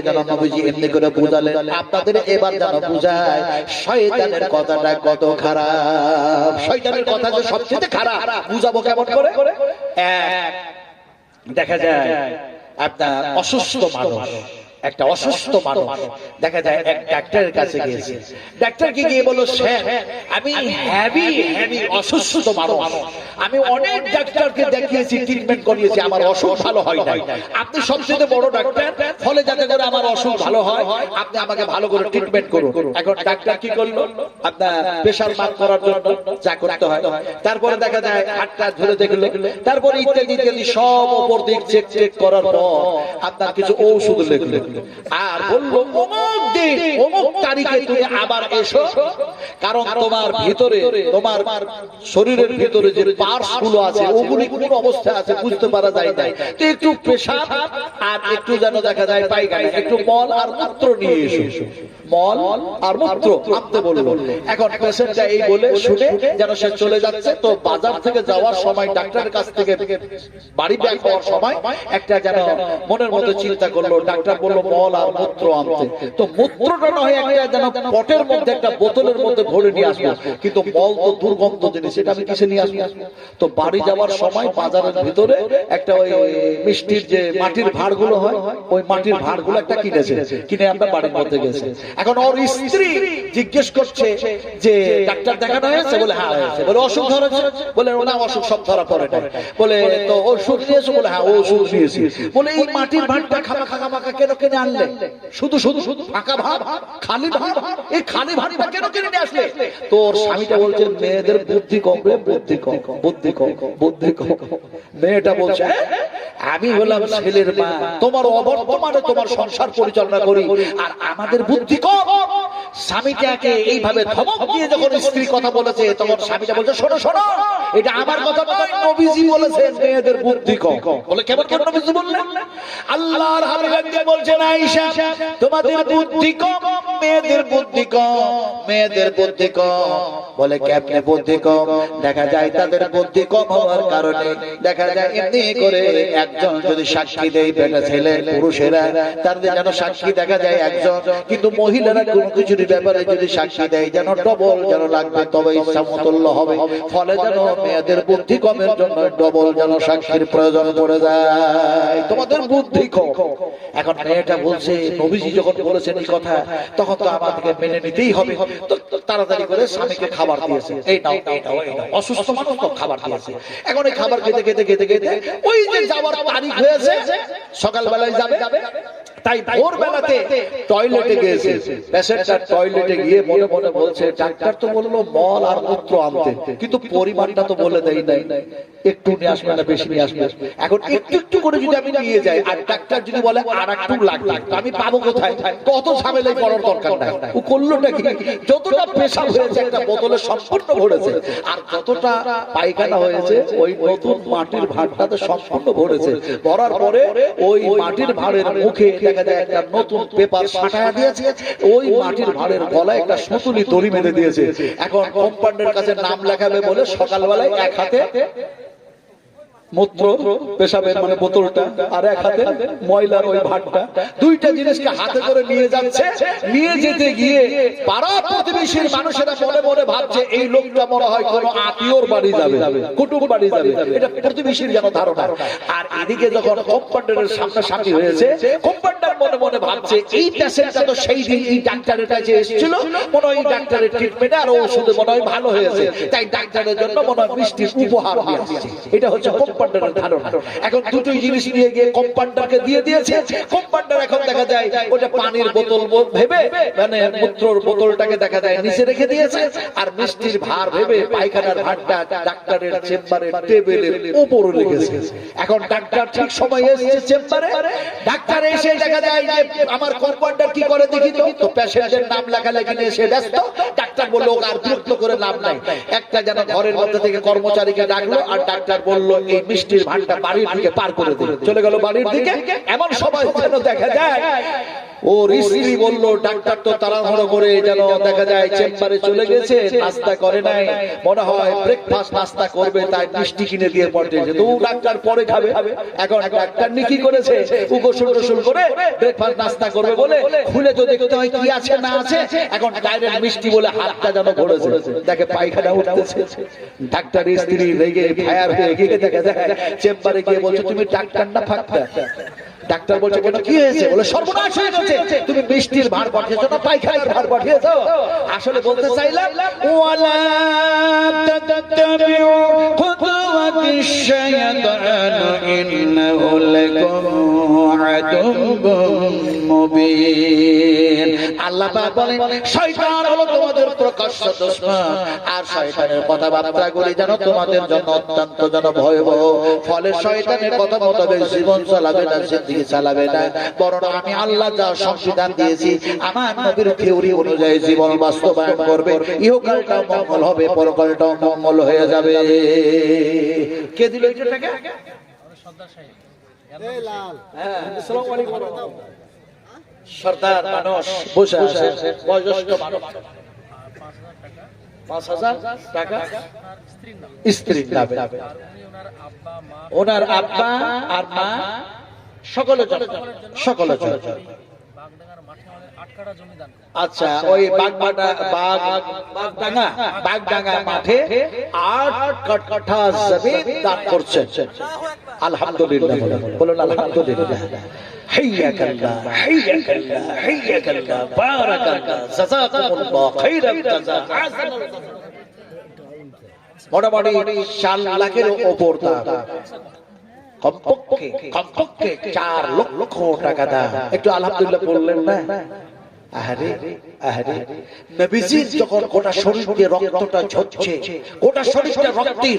যেন নবীজি এমনি করে বুঝালেন, আপনাদের এবার যেন বুঝায় শয়তানের কথাটা কত খারাপ। শয়তানের কথা যে সবচেয়ে খারাপ, বুঝাবো কেমন করে? দেখা যায় আপনার অসুস্থ মানুষ, একটা অসুস্থ মানুষ দেখা যায় এক ডাক্তারের কাছে গিয়েছে। ডাক্তারকে গিয়ে বলল, স্যার আমি হেভি অসুস্থ মানুষ, আমি অনেক ডাক্তারকে দেখিয়েছি, ট্রিটমেন্ট করিয়েছি, আমার অসুখ ভালো হয় নাই। আপনি সবচেয়ে বড় ডাক্তার, ফলে যাতে করে আমার অসুখ ভালো হয় আপনি আমাকে ভালো করে ট্রিটমেন্ট করুন। এখন ডাক্তার কি করলো, আপনার প্রেশার মাপ করার জন্য যা করতে হয়, তারপরে দেখা যায় হাতটা ধরে দেখলো, তারপরে ইত্যাদি ইত্যাদি সব উপর দিক চেক করার পর আপনার কিছু ঔষধ লিখলো আর বললো, অমুক দিন অমুক তারিখে তুমি আবার এসো, কারণ তোমার ভিতরে, তোমার শরীরের ভিতরে যে পার্টস গুলো আছে ওগুলি কোন অবস্থায় আছে বুঝতে পারা যায় না, তো একটু পেশাব আর একটু যেন দেখা যায় পায়খানা, একটু মল আর মূত্র নিয়ে এসো। মল আর মূত্র আনতে বললো। এখন পেশেন্টটা এই বলে শুনে যেন সে চলে যাচ্ছে, তো বাজার থেকে যাওয়ার সময় ডাক্তারের কাছ থেকে বাড়ি ব্যাক হওয়ার সময় একটা যেন মনের মধ্যে চিন্তা করলো, ডাক্তার বললো মল আর মূত্র আনতে, তো মূত্রটা নয় একটা যেন পটের মধ্যে একটা বোতলের মধ্যে ভরে নিয়ে আসবো, কিন্তু মল তো দুর্গন্ধ জিনিস, এটা আমি কিসে নিয়ে আসবো? তো বাড়ি যাওয়ার সময় বাজারের ভিতরে একটা ওই মিষ্টির যে মাটির ভাঁড়গুলো হয়, ওই মাটির ভাঁড়গুলো একটা কিনেছে, কিনে আমরা বাড়ির মধ্যে গেছে। এখন ওর স্ত্রী জিজ্ঞেস করছে যে ডাক্তার দেখানো হয়েছে? বলে হ্যাঁ হয়েছে। বলে অসুখ ধরেছে? বলে না অসুখ সব ধরা পড়ে না। বলে তো ওষুধ নিয়েছো? বলে হ্যাঁ ওষুধ নিয়েছি। বলে এই মাটির ভাঁড়টা খামাখা কেন কিনে আনলে? শুধু শুধু শুধু ফাঁকা ভাঁড়, খালি ভাঁড়, এই খালি ভাঁড়টা কেন কিনে নিয়ে আসলে? তো ওর স্বামীটা বলছে, মেয়েদের বুদ্ধি কম রে, বুদ্ধি কম, বুদ্ধি কম, বুদ্ধি কম। মেয়েটা বলছে, আমি হলাম ছেলের মা, তোমার অবর্তমানে তোমার সংসার পরিচালনা করি আর আমাদের বুদ্ধি কম। স্বামীটাকে এইভাবে ধমক দিয়ে যখন স্ত্রী কথা বলেছে, তখন স্বামীটা বলছে, শোনো শোনো, এটা আমার কথা নয়, নবীজি বলেছেন মেয়েদের বুদ্ধি কম। বলে কেমন কেমন নবীজি বললেন? আল্লাহর হাবিব বলছেন, আয়েশা তোমাদের বুদ্ধি কম, মেয়েদের বুদ্ধি কম, মেয়েদের বুদ্ধি কম। বলে কেমনে বুদ্ধি কম? দেখা যায় তাদের বুদ্ধি কম হওয়ার কারণে দেখা যায় এমনি করে একজন যদি সাক্ষী দেয়, বেটা ছেলে পুরুষেরা তাদের যেন সাক্ষী দেখা যায় একজন, কিন্তু মহিলারা কোনো কিছুর ব্যাপারে যদি সাক্ষী দেয় যেন ডবল যেন লাগবে, তবে সমতুল্য হবে। ফলে যেন মেয়েদের বুদ্ধি কমের জন্য ডবল যেন সাক্ষীর প্রয়োজন পড়ে যায়। তোমাদের বুদ্ধি কম। এখন মেয়েটা বলছে, নবীজি যখন বলেছেন এই কথা, তখন তো আমাদেরকে মেনে নিতেই হবে। তো তাড়াতাড়ি করে স্বামীকে খাবার দিয়েছে, এই নাও এই নাও এই নাও, অসুস্থ মানুষ তো খাবার দিয়েছে। এখন এই খাবার খেতে খেতে খেতে খেতে ওই যে যাওয়ার তারিখ হয়েছে, সকালবেলায় যাবে, তাই ভোরবেলাতে টয়লেটে গিয়েছে। পেশেন্টটা টয়লেটে গিয়ে মনে মনে বলছে, ডাক্তার তো বললো মল আর মূত্র আনতে, কিন্তু পরিমাণটা তো বলে দেয় নাই, একটু নিয়ে আসবে না বেশি নিয়ে আসবে। এখন একটু একটু করে যদি আমি নিয়ে যাই আর ডাক্তার যদি বলে আর একটু লাগবে, আমি পাবো কোথায়? কত ঝামেলায় পড়ার দরকার নাই। ও করলোটা কি, যতটা পেশাব হয়েছে একটা বোতলে সম্পূর্ণ ভরেছে, আর যতটা পায়খানা হয়েছে ওই নতুন মাটির ভাঁড়টাতে সম্পূর্ণ ভরেছে। ভরার পরে ওই মাটির ভাঁড়ের মুখে দেখা যায় একটা নতুন পেপার সাঁটায়া দিয়েছে, ওই মাটির ভাঁড়ের গলায় একটা সুতুলি দড়ি বেঁধে দিয়েছে। এখন কম্পাউন্ডারের কাছে নাম লেখাবে বলে সকালবেলায় এক হাতে মূত্র পেশাবের মানে বোতলটা আর এক হাতে ময়লার ওই ভাঁড়টা, দুইটা জিনিসকে হাতে করে নিয়ে যাচ্ছে। নিয়ে যেতে গিয়ে পাড়া প্রতিবেশীর মানুষেরা মনে মনে ভাবছে এই লোকটা মনে হয় কোনো আত্মীয়র বাড়ি যাবে, কুটুম বাড়ি যাবে, এটা প্রতিবেশীর যেন ধারণা। আর এদিকে যখন কম্পাউন্ডারের সামনাসামনি হয়েছে, কম্পাউন্ডার মনে মনে ভাবছে এই পেশেন্টটা তো সেই দিন এই ডাক্তারের কাছে এসেছিল, মনে হয় ডাক্তারের ট্রিটমেন্টে আর ওষুধে মনে হয় ভালো হয়েছে, তাই ডাক্তারের জন্য মনে হয় মিষ্টির উপহার নিয়ে আসছে। এটা হচ্ছে কম্পাউন্ডারের ধারণা। এখন দুটোই জিনিস নিয়ে গিয়ে কম্পাউন্ডারকে দিয়ে দিয়েছে। কম্পাউন্ডার এখন দেখা যায় ওটা পানির বোতল ভেবে মানে মূত্রর বোতলটাকে দেখা যায় নিচে রেখে দিয়েছে, আর মিষ্টির ভার ভেবে পায়খানার ভারটা ডাক্তারের চেম্বারের টেবিলের উপরে রেখেছে। এখন ডাক্তার ঠিক সময় এসেছে চেম্বারে, ডাক্তার এসে দেখা যায় যে আমার কম্পাউন্ডার কি করে দেখি তো পেশেন্টের নাম লেখালেখি নিয়ে সে ব্যস্ত। ডাক্তার বললো আর বিরক্ত করে লাভ নাই, একটা যেন ঘরের মধ্যে থেকে কর্মচারীকে ডাকলো আর ডাক্তার বললো এই মিষ্টির ভাঁড়টা বাড়ির দিকে পার করে দিল, চলে গেল বাড়ির দিকে। এমন সময় যেন দেখা যায় ওর স্ত্রী বলল ডাক্তার তো তাড়াহুড়ো করে যেন দেখা যায় চেম্বারে চলে গেছে, নাস্তা করে নাই, মনে হয় ব্রেকফাস্ট নাস্তা করবে, তাই মিষ্টি কিনে দিয়ে পাঠিয়েছে। তো ডাক্তার পরে খাবে। এখন ডাক্তার নি কি করেছে, গোসল টোসল করে ব্রেকফাস্ট নাস্তা করবে বলে খুলে তো দেখতে হয় কি আছে না আছে। এখন ডাইরেক্ট মিষ্টি বলে হাতটা যেন ভরেছে, দেখে পায়খানা উঠতেছে। ডাক্তারের স্ত্রী রেগে ফায়ার হয়ে গিয়ে দেখা যায় চেম্বারে গিয়ে বলছে, তুমি ডাক্তার না ফাক্তার? ডাক্তার বলছে কেন, কি হয়েছে? বলে সর্বনাশ হয়ে গেছে, তুমি মিষ্টির ভার পাঠিয়েছো না পায়খানার ভার পাঠিয়েছো? আসলে বলতে চাইলাম ওয়ালা তাত্তাবিউ খুতুওয়াতিশ শায়াতান ইন্নাহু লাকুম আদুউম মুবিন। আল্লাহ পাক বলেন শয়তান হলো তোমাদের প্রকাশ্য দুশমন, আর শয়তানের কথাবার্তাগুলি যেন তোমাদের জন্য অত্যন্ত যেন ভয়াবহ। ফলে শয়তানের কথা মোতাবেক জীবন চালাবে না, জিন্দেগি চালাবে না, বরং আমি আল্লাহ যা সংবিধান দিয়েছি আমার নবীর থিওরি অনুযায়ী জীবন বাস্তবায়ন করবে। ইহকালটাও মঙ্গল হবে, পরকালটাও মঙ্গল হয়ে যাবে। কে দিল এটা টাকা? আসসালামু আলাইকুম। সরদার মানুষ বসে আছে, বয়োজ্যেষ্ঠ মানুষ। ৫,০০০ টাকা স্ত্রীর নামে, ওনার আব্বা আর মা সকলে আচ্ছা, ওই বাগডাঙ্গা মাঠে ৮ কাঠা জমিন দান করছেন। আলহামদুলিল্লাহ বলুন, আলহামদুলিল্লাহ। হাইয়াকাল্লাহ হাইয়াকাল্লাহ হাইয়াকাল্লাহ, বারাকাল্লাহ, জাযাকুমুল্লাহ খাইরাল জাযা। মোটামুটি ৪ লাখের উপর দাম, কমপক্ষে ৪ লক্ষ টাকা দাম। একটু আলহামদুলিল্লাহ বললেন না? আহারে আহারে, নবীজির যখন গোটা শরীর দিয়ে রক্তটা ঝরছে, গোটা শরীরটা রক্তে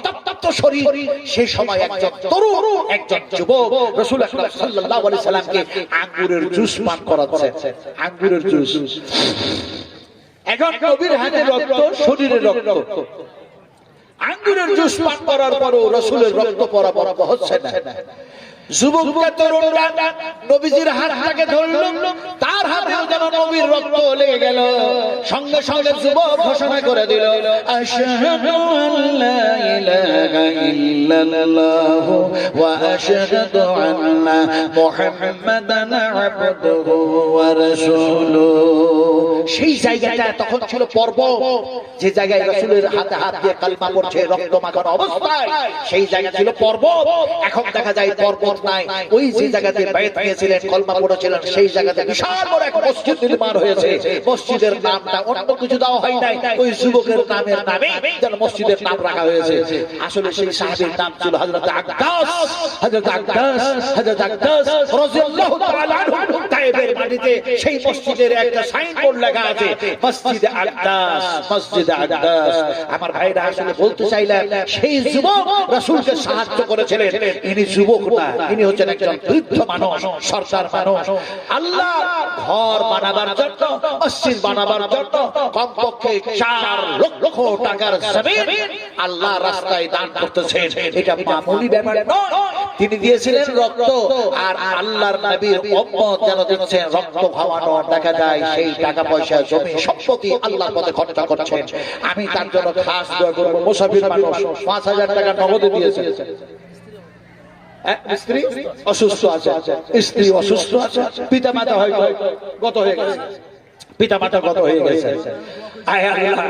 রক্তাক্ত শরীর, সেই সময় একজন তরুণ, একজন যুবক রাসূল আকরাম সাল্লাল্লাহু আলাইহি সাল্লামকে আঙ্গুরের জুস পান করাচ্ছে। আঙ্গুরের জুস। এখন নবীর হাতে রক্ত, শরীরে রক্ত, আঙ্গুরের জুস পান করার পরও রাসূলের রক্ত পড়া বন্ধ হচ্ছে না। যুবকটা তরুণরা নবীজির হাতটাকে ধরল, তার হাতেও যেন নবীর রক্ত লেগে গেল। সঙ্গে সঙ্গে যুবক ঘোষণা করে দিল, আশহাদু আল্লা ইলাহা ইল্লাল্লাহু ওয়া আশহাদু আন্না মুহাম্মাদান আবদুহু ওয়া রাসূলুহু। সেই জায়গাটা তখন ছিল পর্বত, যে জায়গায় রাসূলের হাতে হাত দিয়ে কালিমা পড়ছে রক্ত মাখানো অবস্থায়, সেই জায়গা ছিল পর্বত। এখন দেখা যায় পর্বত নাই, ওই যে জায়গাতে বাইত গিয়েছিলেন, কলমা পড়েছিলেন, সেই জায়গাতে বিশাল বড় এক মসজিদ নির্মাণ হয়েছে। মসজিদের নামটা অন্য কিছু দেওয়া হয় নাই, ওই যুবকের নামের নামে যেন মসজিদের নাম রাখা হয়েছে। আসলে সেই সাহাবীর নাম ছিল হযরত আকদাস। হযরত আকদাস রাদিয়াল্লাহু তাআলা আনহু। তায়েফের মাটিতে সেই মসজিদের একটা সাইনবোর্ড লেখা আছে, মসজিদ আকদাস, মসজিদ আকদাস। আমার ভাইরা আসলে বলতে চাইলেন সেই যুবক রাসূলকে সাহায্য করেছিলেন। ইনি যুবক না, ইনি হচ্ছেন একজন বৃদ্ধ মানুষ, সরদার মানুষ। আল্লাহ ঘর বানাবার জন্য, মসজিদ বানাবার জন্য কমপক্ষে ৪ লক্ষ টাকার জমিন আল্লাহ রাস্তায় দান করতেছেন। এটা মামুলি ব্যাপার নয়। তিনি দিয়েছিলেন রক্ত, আর আল্লাহর নবীর উম্মত যেন দিচ্ছেন রক্ত খাওয়ানো। দেখা যায় সেই টাকা পয়সা, জমি সম্পত্তি আল্লাহর পথে খরচ করছেন। আমি তার জন্য খাস দোয়া করব। মুসাফির মানুষ ৫,০০০ টাকা নগদে দিয়েছেন। স্ত্রী অসুস্থ আছে, স্ত্রী অসুস্থ আছে, পিতা মাতা হয়তো গত হয়ে গেছে, পিতা মাতা গত হয়ে গেছে। আয় আল্লাহ,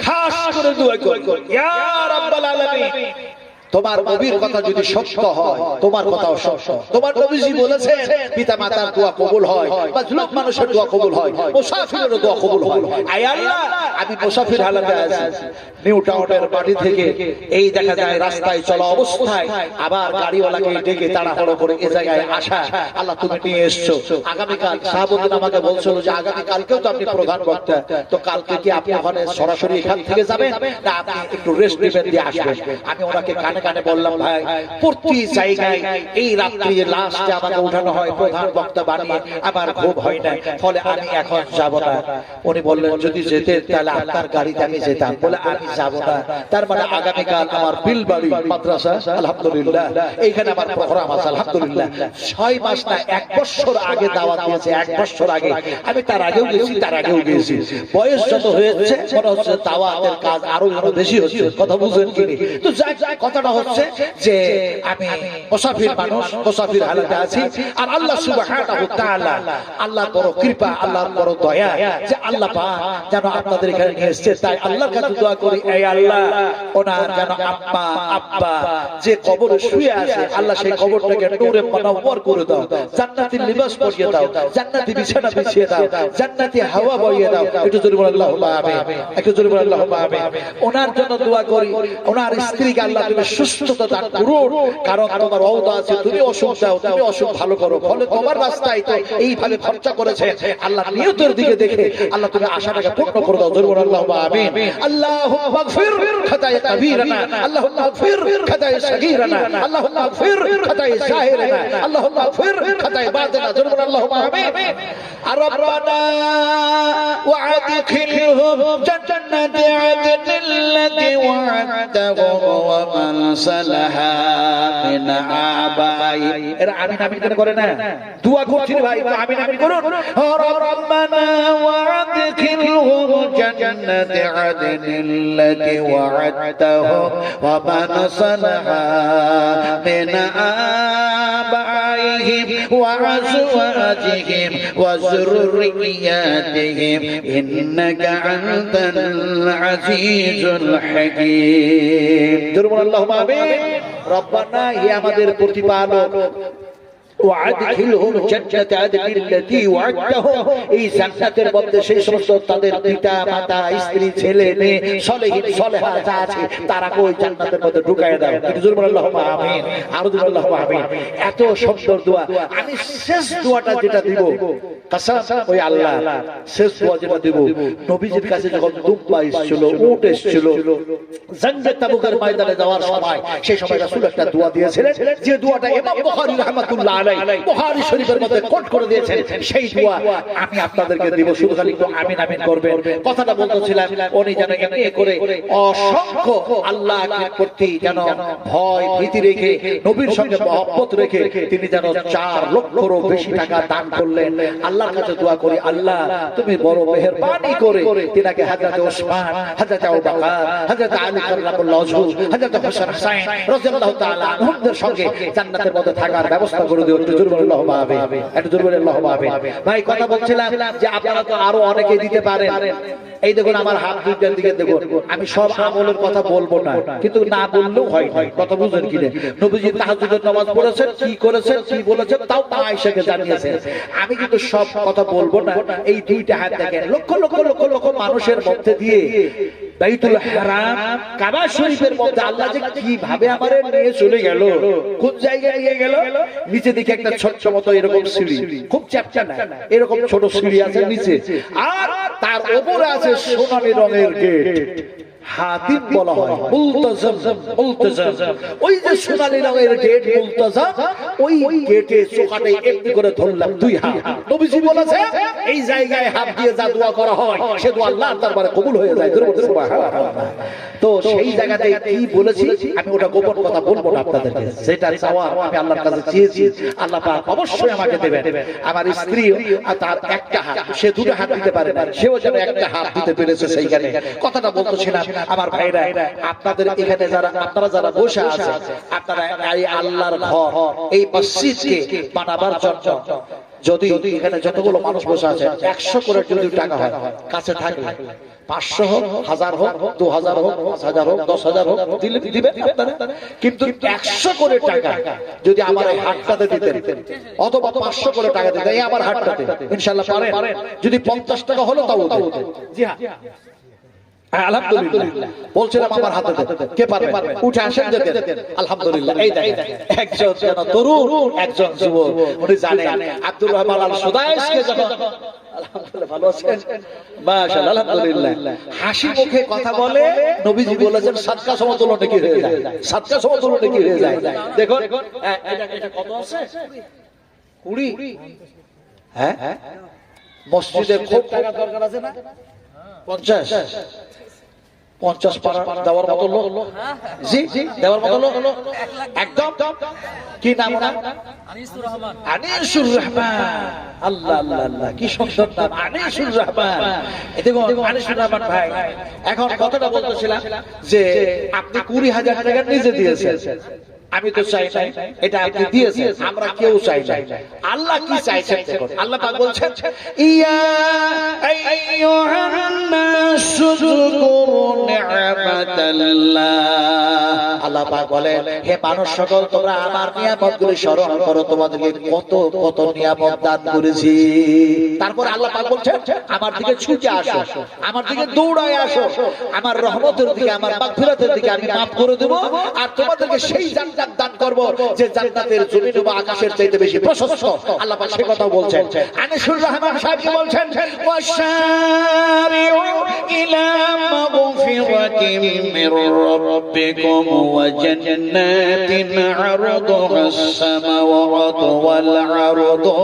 খাস করে দোয়া করি, ইয়া রাব্বাল আলামিন, তোমার নবীর কথা যদি সত্য হয়, তোমার কথাও সত্য। তোমার নবীজি বলেছেন পিতা মাতার দোয়া কবুল হয়, মাজলুম মানুষের দোয়া কবুল হয়, মুসাফিরের দোয়া কবুল হয়। আয় আল্লাহ, আমি মুসাফির হালাতে আছি, নিউ টাউনের বাড়ি থেকে এই দেখা যায় রাস্তায় চলা অবস্থায় আবার গাড়িওয়ালাকে ডেকে তাড়াহুড়ো করে এই জায়গায় আসা। আল্লাহ তুমি নিয়ে এসছো। আগামীকাল শাহাবুদ্দিন আমাকে বলছিল যে আগামীকালকেও তো আপনি প্রধান বক্তা, তো কালকে কি আপনি ওখানে সরাসরি এখান থেকে যাবেন না আপনি একটু রেস্ট নেবেন দিয়ে আসবেন? আমি ওনাকে কানে কানে বললাম ভাই প্রতি জায়গায় এই রাত্রি লাস্টে আমাকে উঠানো হয় প্রধান বক্তা বানিয়ে, আমার ঘুম হয় না, ফলে আমি এখন যাব না। উনি বললেন যদি যেতে তাহলে আপনার গাড়িতে আমি যেতাম। বলে আমি যাব না, তার মানে আগামীকাল আমার বিলবাড়ি মাদ্রাসা আলহামদুলিল্লাহ এইখানে আমার প্রোগ্রাম আছে আলহামদুলিল্লাহ। 6 মাস না 1 বছর আগে দাওয়াত দিয়েছে, 1 বছর আগে। আমি তার আগেও গেছি, তার আগেও গেছি। বয়স যত হয়েছে মনে হচ্ছে দাওয়াতের কাজ আরো বেশি হচ্ছে। কথা বুঝেন কি? তো যাই কথাটা হচ্ছে যে আমি মুসাফির মানুষ, মুসাফির হালাতে আছি। আর আল্লাহ সুবহানাহু ওয়া তাআলা, আল্লাহর বড় কৃপা, আল্লাহর বড় দয়া যে আল্লাহ পাক যেন আপনাদের এখানে নিয়ে এসেছে। তাই আল্লাহর কাছে দোয়া করি, এই আল্লাহ ওনার যেন আম্মা আব্বা যে কবরে শুয়ে আছে, আল্লাহ সেই কবরটাকে নূরে মুনাওয়ার করে দাও, জান্নাতি লিবাস পরিয়ে দাও, জান্নাতি বিছানা বিছিয়ে দাও, জান্নাতি হাওয়া বইয়ে দাও। একটু জোরে বলেন আল্লাহুম্মা আমিন, একটু জোরে বলেন আল্লাহুম্মা আমিন। ওনার জন্য দোয়া করি, ওনার স্ত্রীকে আল্লাহ তুমি সুস্থতা দান করুন, কারণ তোমার ওয়াদা আছে তুমি অসুখ দাও, তুমি অসুখ ভালো করো। ফলে তোমার রাস্তায় তো এইভাবে খরচা করেছে, আল্লাহ নিয়তের দিকে দেখে আল্লাহ তুমি আশাটাকে পূর্ণ করে দাও। জোরে বলেন আল্লাহুম্মা আমিন। আল্লাহুম্মা মাগফির খাতায়ে কাবীরানা, আল্লাহুম্মা মাগফির খাতায়ে সগীরানা, আল্লাহুম্মা মাগফির খাতায়ে জাহিরানা, আল্লাহুম্মা মাগফির খাতায়ে বাতিনা। জোরে বলেন আল্লাহুম্মা আমিন। আর রব্বানা ওয়া'আদখিলহুম জান্নাতি আদনিল্লাতি ওয়া'আদতাহুম ওয়া মান সালাহা মিন আবাই। এরা আমিন আমিন করে না, দোয়া করছি ভাই, আমিন আমিন করুন। রব্বানা ওয়া'আদখিলহুম জান্নাতি আদনিল্লাতি ওয়া'আদতাহুম ওয়া মান সালাহা মিন আবাইহিম ওয়া আজওয়াজিহিম ওয়া যুররিয়াতিহিম ইন্নাকা আনতাল আজিজুল হাকীম। জোরে আল্লাহুম্মা আমিন। রব্বানা, হে আমাদের প্রতিপালক, ওয়া'আদখিলহুম জান্নাতি আদনিল্লাতি ওয়া'আদতাহুম, এই জান্নাতের মধ্যে সেই সমস্ত তাদের পিতা মাতা স্ত্রী ছেলে মেয়ে সলিহিন সলেহা যা আছে তারাকে ওই জান্নাতের মধ্যে ঢুকায় দাও। জোরে বলেন আল্লাহুম্মা আমিন, আর জোরে আল্লাহুম্মা আমিন। এত সুন্দর দোয়া। আমি শেষ দোয়াটা যেটা দিব কসম ওই আল্লাহ, শেষ দোয়া যেটা দিব, নবীজির কাছে যখন দুম্বা এসেছিল, উট এসেছিল জঙ্গে তাবুকের ময়দানে যাওয়ার সময়, সেই সময় রাসূল একটা দোয়া দিয়েছিলেন, যে দোয়াটা ইমাম বুখারী রাহমাতুল্লাহ আলাইহি বুখারী শরীফের মধ্যে কোট করে দিয়েছেন। সেই দোয়া আমি আপনাদেরকে দিব, শুধু খালি একটু আমিন আমিন করবেন। কথাটা বলতেছিলাম, উনি যেন এমনি করে অসংখ্য আল্লাহর প্রতি যেন ভয় ভীতি রেখে, নবীর সঙ্গে মহব্বত রেখে তিনি যেন 4 লক্ষেরও বেশি টাকা দান করলেন। আল্লাহর কাছে দোয়া করি, আল্লাহ তুমি বড় মেহেরবানি করে তিনাকে হযরত ওসমান, হযরত আবু বকর, হযরত আলী কাররামাল্লাহু ওয়াজহু, হযরত হাসান হুসাইন রাদিয়াল্লাহু তাআলা আনহুদের সঙ্গে জান্নাতের মধ্যে থাকার ব্যবস্থা করে দিও। একটু জোরে বলেন আল্লাহুম্মা আমিন, একটু জোরে বলেন আল্লাহুম্মা আমিন। ভাই কথা বলছিলাম যে আপনারা তো আরো অনেকে দিতে পারেন। এই দেখুন আমার হাত দুইটার দিকে দেখুন, আমি সব আমলের কথা বলবো না, কিন্তু না বললেও হয় না। কথা বুঝেন কি? নবীজি তাহাজ্জুদের নামাজ পড়েছেন, কি করেছেন, কি বলেছেন, তাও আয়েশাকে জানিয়েছেন। আমি কিন্তু সব কথা বলবো না। এই দুইটা হাত দেখেন, লক্ষ লক্ষ লক্ষ লক্ষ মানুষের মধ্যে দিয়ে বাইতুল হারাম কাবা শরীফের মধ্যে আল্লাহ যে কিভাবে আমারে নিয়ে চলে গেল, কোন জায়গায় নিয়ে গেল, নিচে দিকে একটা ছোট্ট মতো এরকম সিঁড়ি, খুব চ্যাপটা না, এরকম ছোট সিঁড়ি আছে নিচে, আর তার উপরে আছে সোনালী রঙের গেট, হাতিম বলা হয়, মুলতাজাম, মুলতাজাম। ওই যে সোনালী রঙের গেট মুলতাজাম, ওই গেটে চোখাটে একটু করে ধরলাম 2 হাত। নবীজি বলেছে এই জায়গায় হাত দিয়ে যা দোয়া করা হয় সে দোয়া আল্লাহর দরবারে কবুল হয়ে যায়। সুবহানাল্লাহ। তো সেই জায়গাতে কি বলেছি আমি ওটা গোপন কথা বলবো না আপনাদেরকে, যেটা চাওয়া আমি আল্লাহর কাছে চেয়েছি, আল্লাহ পাক অবশ্যই আমাকে দেবেন। আমার স্ত্রী তার একটা হাত, সে 2টা হাত দিতে পারে না, সেও যেন একটা হাত দিতে পেরেছে। সেইখানে কথাটা বলতেছিলাম আমার ভাইরা, আপনাদের এখানে যারা আপনারা যারা বসে আছেন, আপনারা এই আল্লাহর ঘর, এই মসজিদকে বানাবার জন্য যদি এখানে যতগুলো মানুষ বসে আছে 100 করে যদি টাকা হয় কাছে থাকে, 500 হোক, 1000 হোক, 2000 হোক, 5000 হোক, 10000 হোক, দিবেন আপনারা। কিন্তু 100 করে টাকা যদি আমার এই হাতটাতে দিতেন, অথবা 500 করে টাকা দিতেন এই আমার হাতটাতে, ইনশাআল্লাহ পারেন। যদি 50 টাকা হলো তাও হতো। জি হ্যাঁ, আলহামদুলিল্লাহ বলছিলাম আমার হাতে কে পারবে, উঠে আসেন যেতেন। আলহামদুলিল্লাহ। এই দেখেন একজন তরুণ, একজন যুবক, উনি জানেন আব্দুর রহমান আল সুদাইসকে যখন আলহামদুলিল্লাহ, ভালো আছেন? মাশাআল্লাহ, আলহামদুলিল্লাহ। হাসি মুখে কথা বলে নবীজি বলেছেন সাদকা সমতুল্য নেকি হয়ে যায়, সাদকা সমতুল্য নেকি হয়ে যায়। দেখুন এটা কত আছে? 20। হ্যাঁ, মসজিদে খুব টাকা দরকার আছে না? 50 50 পারা দেওয়ার মতো লোক, জি দেওয়ার মতো লোক একদম। কি নাম? আনিসুর রহমান। আনিসুর রহমান, আল্লাহ আল্লাহ আল্লাহ, কি সুন্দর নাম, আনিসুর রহমান। দেখুন আনিসুর রহমান ভাই, এখন কথাটা বলতেছিলাম যে আপনি 20,000 টাকা নিজে দিয়েছেন, আমি তো চাই নাই, এটা আপনি দিয়েছেন, আমরা কেউ চাই নাই। আল্লাহ কি চাইছেন দেখুন, আল্লাহ পাক বলছেন ইয়া আইয়ুহান নাস যুকুরু নি'মাতাল্লাহ। আল্লাহ পাক বলেন হে মানুষ সকল, তোমরা আমার নিয়ামতগুলি স্মরণ করো, তোমাদেরকে কত কত নিয়ামত দান করেছি। তারপর আল্লাহ পাক বলছেন আমার দিকে ছুটে আসো, আমার দিকে দৌড়ায় আসো, আমার রহমতের দিকে, আমার মাগফিরাতের দিকে আমি মাফ করে দেব, আর তোমাদেরকে সেই জান্নাত দান করব যে জান্নাতের জমিন ও আকাশের চাইতে বেশি প্রশস্ত। আল্লাহ পাক সেই কথা বলছেন। আনিসুর রহমান সাহেব কি বলছেন? ওয়াশারিউ ইলা মাগফিরাতিন মির রাব্বিকুম ওয়া জান্নাতিন আরদুহাস সামাওয়াতু ওয়াল আরদু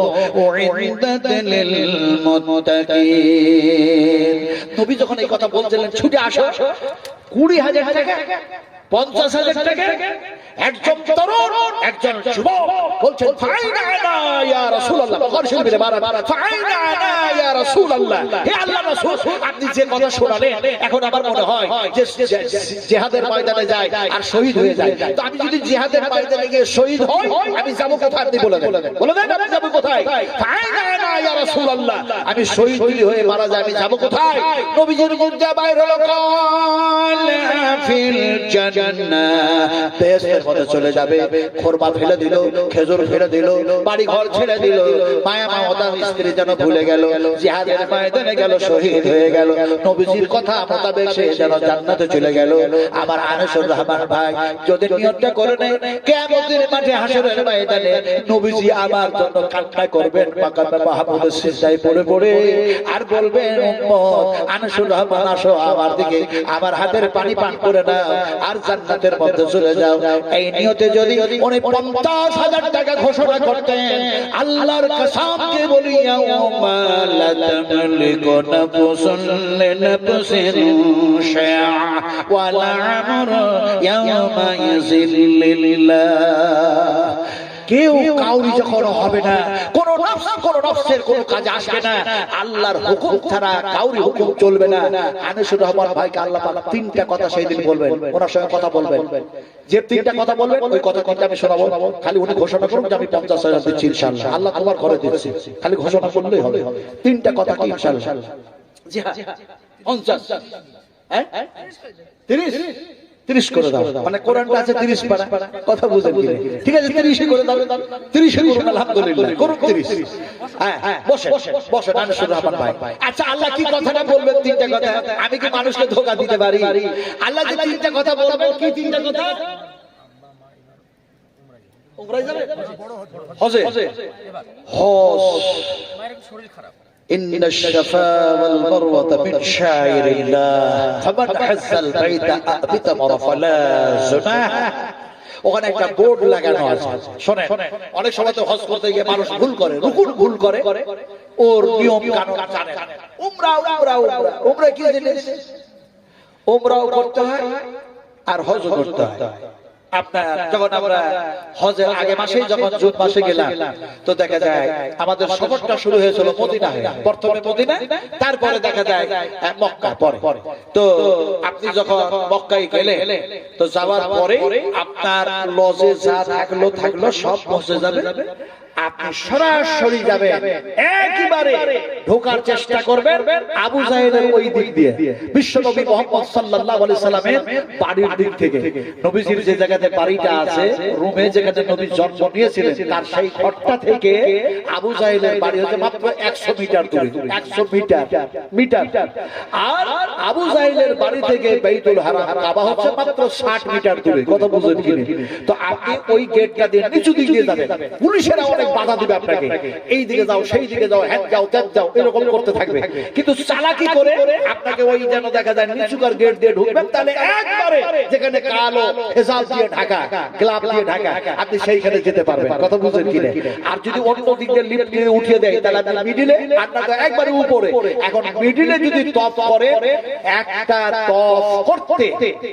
উইদ্দাত লিল মুত্তাকিন। নবী যখন এই কথা বলছিলেন ছুটে আসো, 20,000 টাকা, 50,000 টাকা, একজন তরুণ, একজন যুবক বলছেন ফাইনা আনা ইয়া রাসূলুল্লাহ, বুখারী শরীফে বারবার ফাইনা আনা ইয়া রাসূলুল্লাহ, হে আল্লাহর রাসূল আপনি যে কথা শোনালেন, এখন আমার মনে হয় যে জিহাদের ময়দানে যায় আর শহীদ হয়ে যায়, তো আমি যদি জিহাদের ময়দানে গিয়ে শহীদ হই আমি যাব কোথায়? আপনি বলে দেন, বলে দেন আমি যাব কোথায়? ফাইনা আনা ইয়া রাসূলুল্লাহ, আমি শহীদ হয়ে মারা যাই, আমি যাব কোথায়? নবীজির মুখ দিয়ে বাইরে হলো কালা ফিল জান্নাহ, বেহেশতের মধ্যে চলে যাবে। খোরমা ফেলে দিল, খেজুর ফেলে দিল, বাড়ি ঘর ছেড়ে দিল, মায়া মমতা স্ত্রী যেন ভুলে গেল, জিহাদের ময়দানে গেল, শহীদ হয়ে গেল, নবীজির কথা মোতাবেক সে যেন জান্নাতে চলে গেল। আমার আনিসুর রহমান ভাই যদি নিয়তটা করে নেয় কিয়ামতের মাঠে হাসরের ময়দানে নবীজি আমার জন্য কান্না করবেন, মাকামে মাহমুদের সিজদায় পড়ে পড়ে, আর বলবেন উম্মত আনিসুর রহমান আসো আমার দিকে, আমার হাতের পানি পান করে নাও আর জান্নাতের মধ্যে চলে যাও। এই নিয়তে যদি উনি 50,000 টাকা ঘোষণা করতেন, আল্লাহর কসম কে বলি ইয়াউমা লা তামলিকু নাফসুন লিনাফসিন শাইআ ওয়া লা আমরু ইয়াউমা ইয়াজিল্লিল্লাহ। কেউ কাউরি যখন হবে না, কোন নফসের কোন কাজে আসবে না, আল্লাহর হুকুম ছাড়া কাউরি হুকুম চলবে না। আনিসুর রহমান ভাইকে আল্লাহ পাক 3টা কথা সেই দিন বলবেন, ওনার সঙ্গে কথা বলবেন, যে 3টা কথা বলবেন ওই কথা কিন্তু আমি শোনাবো, খালি উনি ঘোষণা করুন যে আমি 50,000 দিচ্ছি ইনশাআল্লাহ, আল্লাহ তোমার ঘরে দিচ্ছি, খালি ঘোষণা করলেই হবে। 3টা কথা কি ইনশাআল্লাহ? জি হ্যাঁ 50, হ্যাঁ 30 করে দাও, মানে কোরআনটা আছে 30 পারা, কথা বুঝেন কি? ঠিক আছে 30 করে দাও, 30 করুন, আলহামদুলিল্লাহ করুন 30। হ্যাঁ বসে বসে আনিসুর রহমান ভাই। আচ্ছা আল্লাহ কি কথাটা বলবেন? 3টা কথা। আমি কি মানুষকে ধোঁকা দিতে পারি? আল্লাহ যে 3টা কথা বলবেন, কি 3টা কথা? উমরায় যাবে, হজে, হজ, মায়ের শরীর খারাপ, إن الشفا والمروة من شعائر الله فمن حج البيت أو اعتمر فلا جناح। ওখানে একটা বোর্ড লাগানো আছে, শুনে অনেক সময় তো হজ করতে গিয়ে মানুষ ভুল করে, রুকুন ভুল করে, ওর নিয়ম কানুন জানে না। উমরা কি জিনিস? উমরাও করতে হয় আর হজও করতে হয়। আপনার যখন আমরা হজের আগে মাসেই যখন জুন মাসে গেলাম, তো দেখা যায় আমাদের সফরটা শুরু হয়েছিল মদিনা হয়ে, প্রথমে মদিনা, তারপরে দেখা যায় মক্কা পরে। তো আপনি যখন মক্কায় গেলেন, তো যাওয়ার পরে আপনার লজে যা থাকলো সব পৌঁছে যাবে, আপনি সরাসরি যাবেন, একেবারে ঢোকার চেষ্টা করবেন আবু জাহেলের ওই দিক দিয়ে, বিশ্বনবী মুহাম্মদ সাল্লাল্লাহু আলাইহি সাল্লামের বাড়ির দিক থেকে। নবীজির যে জায়গাতে বাড়িটা আছে, রুমে যেখানে নবী জন্ম নিয়েছিলেন, তার সেই ঘরটা থেকে আবু জাহেলের বাড়ি হচ্ছে মাত্র 100 মিটার দূরে, 100 মিটার। আর আবু জাহেলের বাড়ি থেকে বাইতুল হারাম কাবা হচ্ছে মাত্র 60 মিটার দূরে, কথা বুঝেন কি? তো আপনি ওই গেটটা দিয়ে নিচু দিক দিয়ে যাবেন, পুলিশেরা অনেক অনেক বাধা দিবে আপনাকে, এই দিকে যাও সেই দিকে যাও, হ্যাঁ যাও ত্যাগ যাও, এরকম করতে থাকবে। কিন্তু চালাকি করে আপনাকে ওই যেন দেখা যায় নিচুকার গেট দিয়ে ঢুকবেন, তাহলে একবারে যেখানে কালো হেজাব দিয়ে ঢাকা, গ্লাভ দিয়ে ঢাকা, আপনি সেইখানে যেতে পারবেন। কথা বুঝছেন কি না? আর যদি অন্য দিক দিয়ে লিফট দিয়ে উঠিয়ে দেয়, তাহলে আপনি মিডিলে, আপনাকে একবারে উপরে। এখন মিডিলে যদি তপ করে,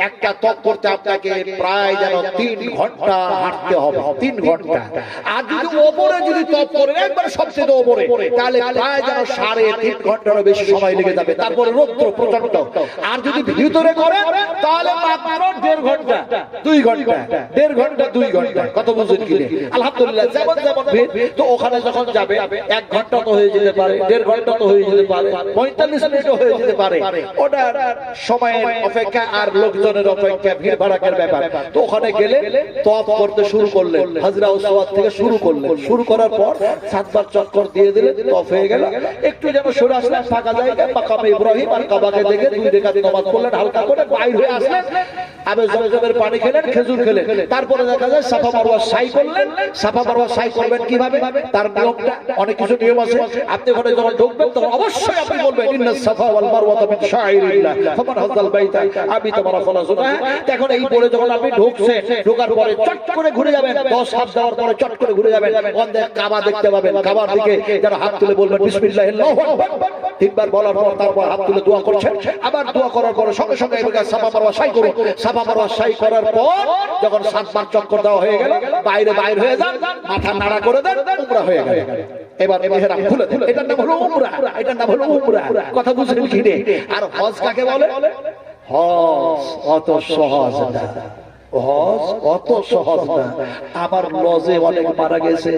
একটা তপ করতে আপনাকে প্রায় যেন 3 ঘন্টা হাঁটতে হবে, 3 ঘন্টা। আর যদি ওপরে যদি তপ করে একবার সবচেয়ে ওপরে, তাহলে প্রায় যেন 3.5 ঘন্টারও বেশি সময় লেগে যাবে। তারপরে রৌদ্র প্রচন্ড। আর যদি ভিতরে করে, তাহলে মাত্র 1.5 ঘন্টা 2 ঘন্টা, 1.5 ঘন্টা 2 ঘন্টা। কত বুঝেন কি? আলহামদুলিল্লাহ। যেমন যেমন তো ওখানে যখন যাবে 1 ঘন্টা তো হয়ে যেতে পারে, 1.5 ঘন্টা তো হয়ে যেতে পারে, 45 মিনিটও হয়ে যেতে পারে। ওটা সময়ের অপেক্ষা আর লোকজনের অপেক্ষা, ভিড় ভাড়াকের ব্যাপার। তো ওখানে গেলে তপ করতে শুরু করলেন, হাজরা ওয়াসওয়াত থেকে শুরু করলেন। শুরু করার পর 7 বার চক্কর দিয়ে দিলে তপ হয়ে গেল। একটু যেন সরে আসলেন ফাঁকা জায়গা, মাকামে ইব্রাহিম আর কাবাকে দেখে 2 রাকাত নামাজ পড়লেন, হালকা করে বাইর হয়ে আসলেন, আবে জমজমের পানি খেলেন, খেজুর খেলেন। তারপরে দেখা যায় সাফা মারওয়া সাই করলেন। সাফা মারওয়া সাই করবেন কিভাবে? তার নিয়মটা, অনেক কিছু নিয়ম আছে। আপনি ওখানে যখন ঢুকবেন তখন অবশ্যই আপনি বলবেন ইন্নাস সাফা ওয়াল মারওয়াতা মিন শাআইরিল্লাহ ফামান হাজ্জাল বাইতা আবি তাবারা ফালা সুবহা। এখন এই পরে যখন আপনি ঢুকছেন, ঢোকার পরে চট করে ঘুরে যাবেন, 10 হাত দেওয়ার পরে চট করে ঘুরে যাবেন, ওখানে কাবা দেখতে পাবেন। কাবার দিকে যারা হাত তুলে বলবেন বিসমিল্লাহ আল্লাহু আকবার, 3 বার বলার পর তারপর হাত তুলে দোয়া করছেন। আবার দোয়া করার পরে সঙ্গে সঙ্গে এবার সাফা মারওয়া সাই করুন। সাফা মারওয়া সাই করার পর যখন 7 বার চক্কর দেওয়া হয়ে গেল, বাইরে হয়ে যান, মাথা নাড়া করে দেন, উমরা হয়ে গেল। এবার মেহরাব খুলে দেন। এটার নাম হলো উমরা, এটার নাম হলো উমরা। কথা বুঝলেন কি রে? আর হজ কাকে বলে? হজ অত সহজ না, হজ অত সহজ না। আমার লজে অনেক মারা গেছে।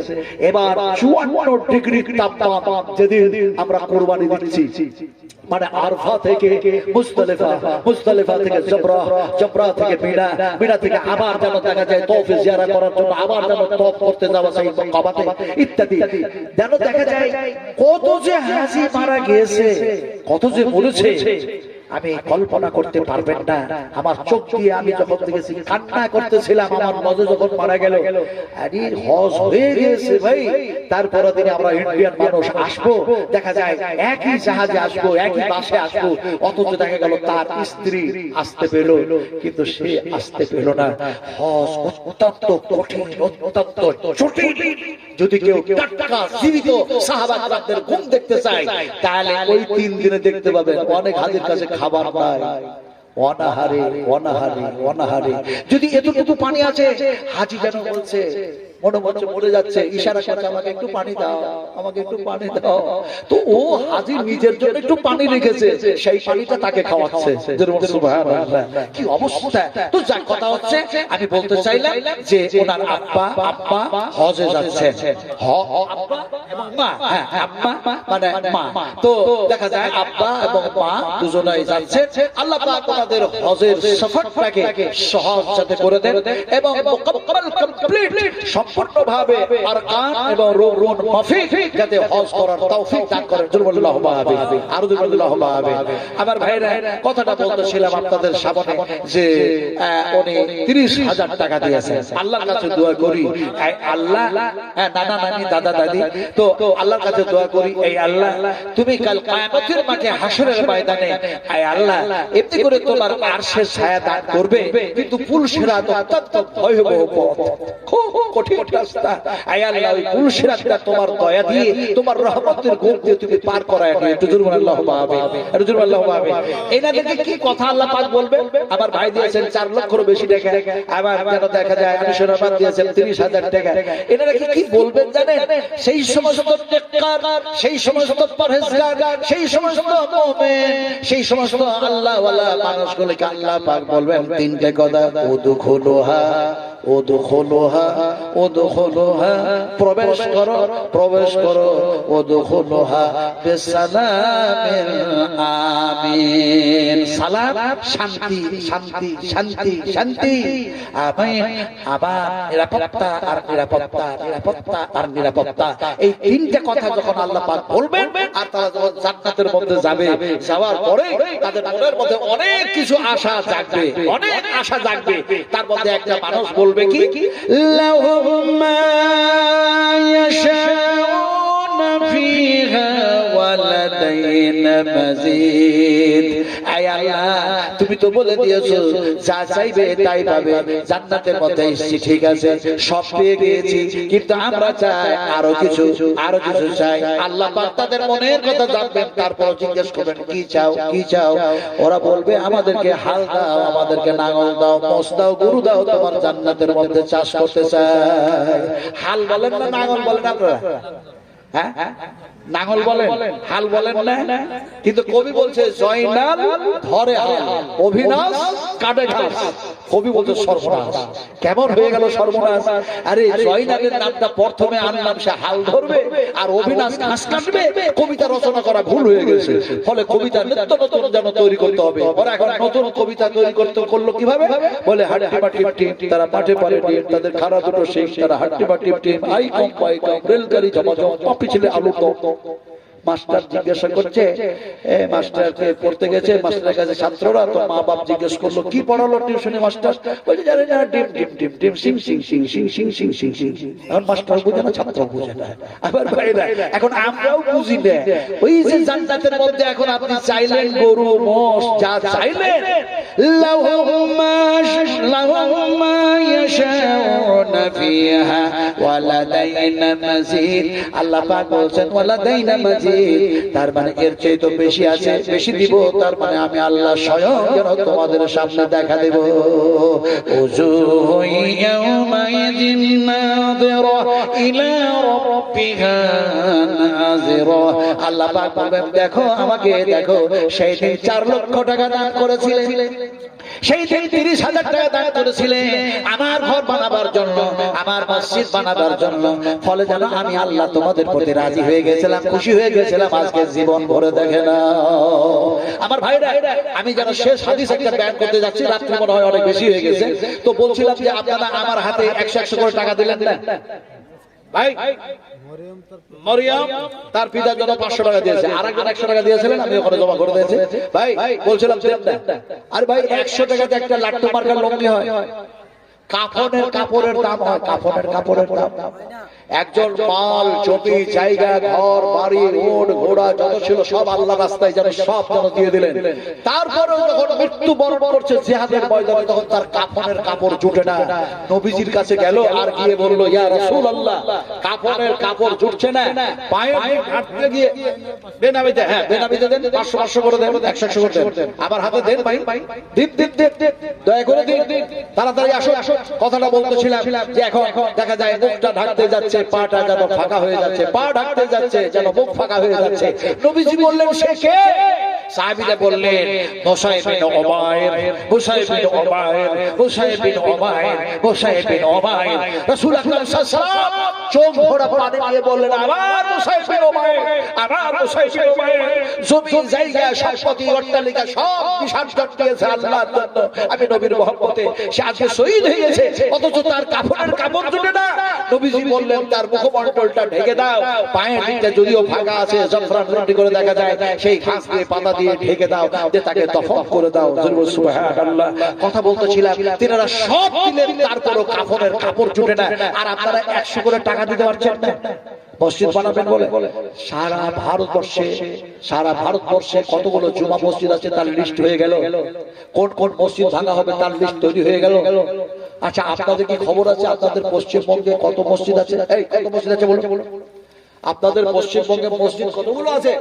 এবার 54 ডিগ্রি তাপমাত্রা যেদিন আমরা কুরবানি দিচ্ছি, মানে আরফা থেকে মুজদালিফা, মুজদালিফা থেকে জাবরা, জাবরা থেকে মিনা, মিনা থেকে আবার যেন দেখা যায় তওফ জিয়ারা করার জন্য আবার যেন তওফ করতে যাওয়া সেই কাবাতে ইত্যাদি। যেন দেখা যায় কত যে হাজী মারা গিয়েছে, কত যে মরেছে, আমি কল্পনা করতে পারবেন না। আমার চোখ দিয়ে আমি যখন দেখেছি কান্না করতেছিলাম। আমার মজে যখন মারা গেল, আরে হজ হয়ে গেছে ভাই। তারপরে দিনে আমরা ইন্ডিয়ান মানুষ আসবো, দেখা যায় একই জাহাজে আসবো, একই বাসে আসবো, অথচ দেখা গেল তার স্ত্রী আসতে পেল, কিন্তু সে আসতে পেল না। হজ অত্যন্ত কঠিন, অত্যন্ত জটিল। যদি কেউ টাটকা জীবিত সাহাবা کرامদের ঘুম দেখতে চায়, তাহলে ওই 3 দিনে দেখতে পাবেন অনেক হাজির কাছে খাবার নাই, অনাহারে অনাহারে অনাহারে। যদি এতটুকু পানি আছে, হাজি যেন বলছে, মনে মনে মরে যাচ্ছে, ইশারা করছে আমাকে একটু পানি দাও, আমাকে একটু পানি দাও। তো ও হাজি নিজের জন্য একটু পানি রেখেছে, সেই পানিটা তাকে খাওয়াচ্ছে। সুবহানাল্লাহ, কি অবস্থা! তো যা কথা হচ্ছে, আমি বলতে চাইলাম যে ওনার আব্বা হজে যাচ্ছে, আব্বা এবং মা, হ্যাঁ আব্বা মানে মা। তো দেখা যায় আব্বা এবং মা দুজনেই যাচ্ছে। আল্লাহ পাক ওনাদের হজের সফরটাকে সহজ যাতে করে দেন এবং মুকাম্মাল কমপ্লিট সম্পূর্ণভাবে আরকান এবং রুকুন মাফিক যাতে হজ করার তৌফিক দান করেন। আল্লাহুম্মা আমিন। আর আল্লাহুম্মা আমিন। আমার ভাইরা, কথাটা বলতেছিলাম আপনাদের সামনে যে উনি 30,000 টাকা দিয়েছেন। আল্লাহর কাছে দোয়া করি, আল্লাহ, নানা নানি দাদা দাদি, তো আল্লাহর কাছে দোয়া করি, এই আল্লাহ তুমি কাল কিয়ামতের মাঠে হাসরের ময়দানে এই আল্লাহ এমনি করে তোমার আরশের ছায়া দান করবে, কিন্তু পুলসিরাত অত্যন্ত ভয়াবহ পথ, খুব কঠিন রাস্তা। এই আল্লাহ ওই পুলসিরাতটা তোমার দয়া দিয়ে, তোমার রহমতের গুণ দিয়ে তুমি পার করায় নিও। একটু জোরে বলেন আল্লাহুম্মা আমিন, একটু জোরে বলেন আল্লাহুম্মা আমিন। এনাদেরকে কি কথা আল্লাহ পাক বলবেন? আমার ভাই দিয়েছেন 4 লক্ষেরও বেশি টাকা, আবার যেন দেখা যায় আনিসুর রহমান দিয়েছেন 30,000 টাকা। এনারা কি বলবেন জানেন? সেই সমস্ত নেককার, সেই সমস্ত পরহেজগার, সেই সমস্ত মুমিন, সেই সমস্ত আল্লাহওয়ালা মানুষগুলোকে আল্লাহ পাক বলবেন 3টে কথা, উদখুলুহা উদখুলুহা উদখুলুহা, প্রবেশ করো প্রবেশ করো, উদখুলুহা বিসালামিন আমিন। সালাম শান্তি শান্তি শান্তি শান্তি, আমিন। আবার নিরাপত্তা আর নিরাপত্তা, নিরাপত্তা আর নিরাপত্তা, এই 3টে কথা যখন আল্লাহ পাক বলবেন আর তারা যখন জান্নাতের মধ্যে যাবে, যাওয়ার পরে তাদের মনের মধ্যে অনেক কিছু আশা জাগবে, অনেক আশা জাগবে। তার মধ্যে একটা মানুষ বলবে বলবে কি লাহুম মা ইয়াশাউনা ফিহা ওয়া লাদাইনা মাজিদ। আয় আল্লাহ, তুমি তো বলে দিয়েছো যা চাইবে তাই পাবে, জান্নাতের মধ্যে এসেছি ঠিক আছে, সব পেয়ে গিয়েছি, কিন্তু আমরা চাই আরো কিছু চাই। আল্লাহ পাক তাদের মনের কথা জানবেন, তারপর জিজ্ঞেস করবেন কি চাও কি চাও। ওরা বলবে আমাদেরকে হাল দাও, আমাদেরকে নাঙল দাও, মোষ দাও, গরু দাও, তোমার জান্নাতের মধ্যে চাষ করতে চাই। হাল বলেন না নাঙল বলেন আপনারা? হ্যাঁ, নাঙল বলেন, হাল বলেন না? কিন্তু কবি বলছে জয়নাল ধরে হাল, অভিনাশ কাটে ঘাস। কবি বলছে সর্বনাশ। কেমন হয়ে গেল সর্বনাশ? আরে জয়নালের নামটা প্রথমে আনলাম, সে হাল ধরবে আর অভিনাশ ঘাস কাটবে। কবিতা রচনা করা ভুল হয়ে গেছে, ফলে কবিতা নিত্য নতুন যেন তৈরি করতে হবে। ওরা এখন নতুন কবিতা তৈরি করলো কিভাবে? বলে হাট্টি বাটি টিম, তারা মাঠে পারে টিম, তাদের খাড়া দুটো শেষ, তারা হাট্টি বাটি টিম, আই কম পাই কম, রেলগাড়ি জমাজম, পাপি ছেলে আলু কম। মাস্টার জিজ্ঞাসা করছে, মাস্টারকে পড়তে গেছে, মাস্টারের কাছে ছাত্ররা, তো মা বাপ জিজ্ঞেস করলো কি পড়ালো টিউশনে মাস্টার? বলছে জানে না, ডিম ডিম ডিম ডিম সিং সিং সিং সিং সিং সিং সিং সিং। এখন মাস্টার বুঝে না, ছাত্র বুঝে না। আবার ভাইরা এখন আমরাও বুঝি না। ওই যে জান্নাতের মধ্যে এখন আপনি চাইলেন গরু মোষ, যা চাইলেন লাহুম মা ইয়াশাউনা ফিহা ওয়া লাদাইনা মাজিদ। আল্লাহ পাক বলছেন ওয়া লাদাইনা মাজিদ, তার মানে এর চেয়ে তো বেশি আছে, বেশি দিব। তার মানে আমি আল্লাহ স্বয়ং যেন তোমাদের সামনে দেখা দেব। উজুহু ইয়াওমাইযিন নাযিরা ইলা রাব্বিহা নাযিরা। আল্লাহ পাক বলবেন দেখো আমাকে দেখো, সেই দিন 4 লক্ষ টাকা দান করেছিলেন, সেই দিন 30,000 টাকা দান করেছিলেন আমার ঘর বানাবার জন্য, আমার মসজিদ বানাবার জন্য। ফলে যেন আমি আল্লাহ তোমাদের প্রতি রাজি হয়ে গেছিলাম, খুশি হয়ে গেছিলাম। আজকে জীবন ভরে দেখে না আমার ভাইরা। আমি যেন শেষ হাদিস একটা বয়ান করতে যাচ্ছি, রাত্রি মনে হয় অনেক বেশি হয়ে গেছে, তো বলছিলাম যে আপনারা আমার হাতে 100 করে টাকা দিলেন না ভাই? মরিয়ম তার পিতার জন্য 500 টাকা দিয়েছে, আরেকজন 100 টাকা দিয়েছিলেন, আমি ওখানে জমা করে দিয়েছি। ভাই বলছিলাম আর ভাই 100 টাকাতে একটা লাট্টু মার্কার লঙ্গি হয়, কাফনের কাপড়ের দাম হয়, কাফনের কাপড়ের দাম। একজন মাল, জমি, জায়গা, ঘর, বাড়ি, উট, ঘোড়া যত ছিল সব আল্লাহ রাস্তায় যেন সব যেন দিয়ে দিলেন। তারপরেও যখন মৃত্যু বরণ করছে জিহাদের ময়দানে, তখন তার কাফনের কাপড় জুটে না। নবীজির কাছে গেল আর গিয়ে বলল ইয়া রাসূলুল্লাহ, কাফনের কাপড় জুটছে না। পায়ে হাঁটতে গিয়ে বেনামিতে, হ্যাঁ বেনামিতে দেন, 500 করে দেন, 100 করে দেন, আবার হাতে দেন ভাই, দিন দিন দিন, দয়া করে দিন, তাড়াতাড়ি আসো। কথাটা বলতেছিলাম যে এখন দেখা যায় মুখটা ঢাকতে যাচ্ছে, পাটা যেন ফাঁকা হয়ে যাচ্ছে, পা ঢাকতে যাচ্ছে যেন মুখ ফাঁকা হয়ে যাচ্ছে। নবীজি বললেন সে কে? সাহাবীরা বললেন মুসাইব বিন উমাইর, মুসাইব বিন উমাইর, মুসাইব বিন উমাইর, মুসাইব বিন উমাইর। রাসূল আকরাম সাল্লাল্লাহু আলাইহি ওয়াসাল্লাম চোখ ভরা পানি নিয়ে বললেন আমার মুসাইব বিন উমাইর, আমার মুসাইব বিন উমাইর। জমি জায়গা সম্পত্তি অট্টালিকা সব বিসর্জন দিয়েছে আল্লাহর জন্য, আমি নবীর মহব্বতে। সে আজকে শহীদ হয়ে গেছে, অথচ তার কাফনের কাপড় জুটে না। নবীজি বললেন তার মুখমণ্ডলটা ঢেকে দাও, পায়ের নিচে যদিও ফাঁকা আছে, জাফরান রুটি করে দেখা যায়, সেই ঘাস দিয়ে পাতা দিয়ে ঢেকে দাও, যে তাকে দফন করে দাও। সুবহানাল্লাহ। কথা বলতেছিলাম, তিনারা সব দিলেন, তারপরও কাফনের কাপড় জুটে না। আর আপনারা 100 করে টাকা দিতে পারছেন না মসজিদ বানাবেন বলে। সারা ভারতবর্ষে কতগুলো জুমা মসজিদ আছে তার লিস্ট হয়ে গেল, কোন কোন মসজিদ ভাঙা হবে তার লিস্ট তৈরি হয়ে গেল। আচ্ছা আপনাদের কি খবর আছে আপনাদের পশ্চিমবঙ্গে কত মসজিদ আছে? এই কত মসজিদ আছে বলুন? আপনাদের পশ্চিমবঙ্গে মসজিদ কতগুলো আছে?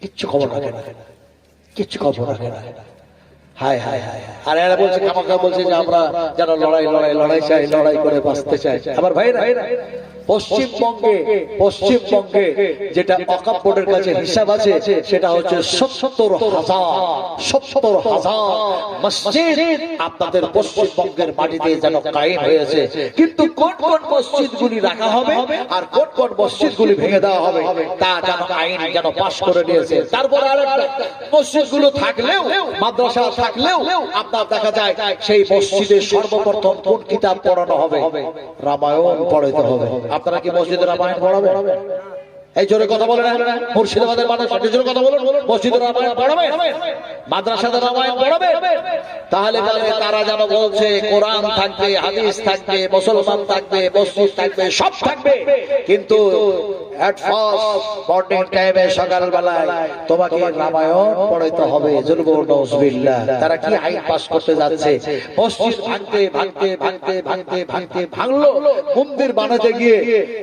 কিচ্ছু খবর রাখে না, কিচ্ছু খবর রাখে না। হায় হায় হায়। আর এরা বলছে কামাকা, বলছে যে আমরা যেন লড়াই চাই, লড়াই করে বাঁচতে চাই। আবার ভাইরা পশ্চিমবঙ্গে যেটা ওয়াকফ বোর্ডের কাছে হিসাব আছে, সেটা হচ্ছে ৭০,০০০ মসজিদ আপনাদের পশ্চিমবঙ্গের মাটিতে যেন কায়েম হয়েছে। কিন্তু কোন কোন মসজিদগুলি রাখা হবে আর কোন কোন মসজিদগুলি ভেঙে দেওয়া হবে তা যেন আইন যেন পাশ করে নিয়েছে। তারপর আরেকটা, মসজিদগুলো থাকলেও, মাদ্রাসা থাকলেও আপনার দেখা যায় সেই মসজিদে সর্বপ্রথম কোন কিতাব পড়ানো হবে? রামায়ণ পড়াতে হবে। আপনারা কি মসজিদে রামায়ণ পড়াবেন? এই জোরে কথা বলে না, মুর্শিদাবাদের মানুষ জোরে কথা বলুন, মসজিদের রামায়ণ পড়াবে, মাদ্রাসাতে রামায়ণ পড়াবে, তাহলে বলে তারা যেন বলছে কোরআন থাকবে, হাদিস থাকবে, মুসলমান থাকবে, মসজিদ থাকবে, সব থাকবে, কিন্তু এট ফার্স্ট মর্নিং টাইমে সকালবেলায় তোমাকে রামায়ণ পড়াইতে হবে। জোরে বলুন নাউজুবিল্লাহ। তারা কি আইন পাস করতে যাচ্ছে? মসজিদ ভাঙতে ভাঙতে ভাঙতে ভাঙতে ভাঙতে ভাঙলো, মন্দির বানাতে গিয়ে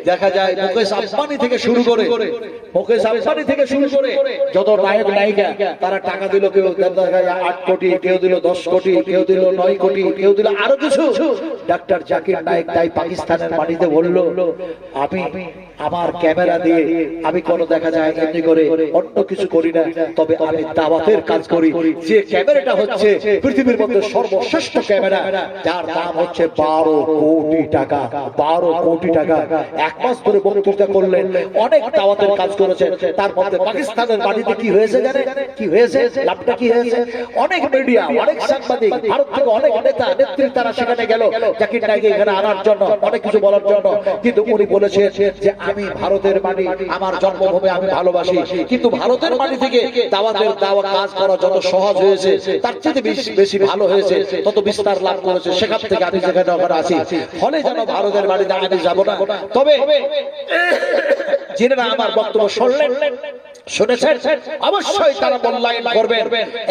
দেখা যায় মুকেশ আম্বানি থেকে শুরু করে যত নায়ক নায়িকা তারা টাকা দিল, কেউ 8 কোটি, কেউ দিল 10 কোটি, কেউ দিল 9 কোটি, কেউ দিল আরো কিছু। ডাক্তার জাকির নায়েক তাই পাকিস্তানের মাটিতে বলল, আমি আমার ক্যামেরা দিয়ে আমি কোনো দেখা যায় এমনি করে অন্য কিছু করি না, তবে আমি দাওয়াতের কাজ করি। যে ক্যামেরাটা হচ্ছে পৃথিবীর মধ্যে সর্বশ্রেষ্ঠ ক্যামেরা, যার দাম হচ্ছে 12 কোটি টাকা। 12 কোটি টাকা। এক মাস ধরে বক্তৃতা করলেন, অনেক দাওয়াতের কাজ করেছেন। তার মধ্যে পাকিস্তানের মাটিতে কি হয়েছে জানেন? কি হয়েছে? লাভটা কি হয়েছে? অনেক মিডিয়া, অনেক সাংবাদিক, ভারত থেকে অনেক নেতা নেত্রী তারা সেখানে গেল জাকির নায়েককে এখানে আনার জন্য, অনেক কিছু বলার জন্য। কিন্তু উনি বলেছেন যে আমি ভারতের মাটি, আমার জন্মভূমি আমি ভালোবাসি। কিন্তু ভারতের মাটি থেকে দাওয়াতের দাওয়া কাজ করা যত সহজ হয়েছে, তার চেয়ে বেশি ভালো হয়েছে, তত বিস্তার লাভ করেছে। সেখান থেকে আমি যেখানে ওখানে আছি, ফলে যেন ভারতের মাটিতে আমি যাব না। তবে যিনারা আমার বক্তব্য শুনেছেন অবশ্যই তারা মূল্যায়ন করবেন।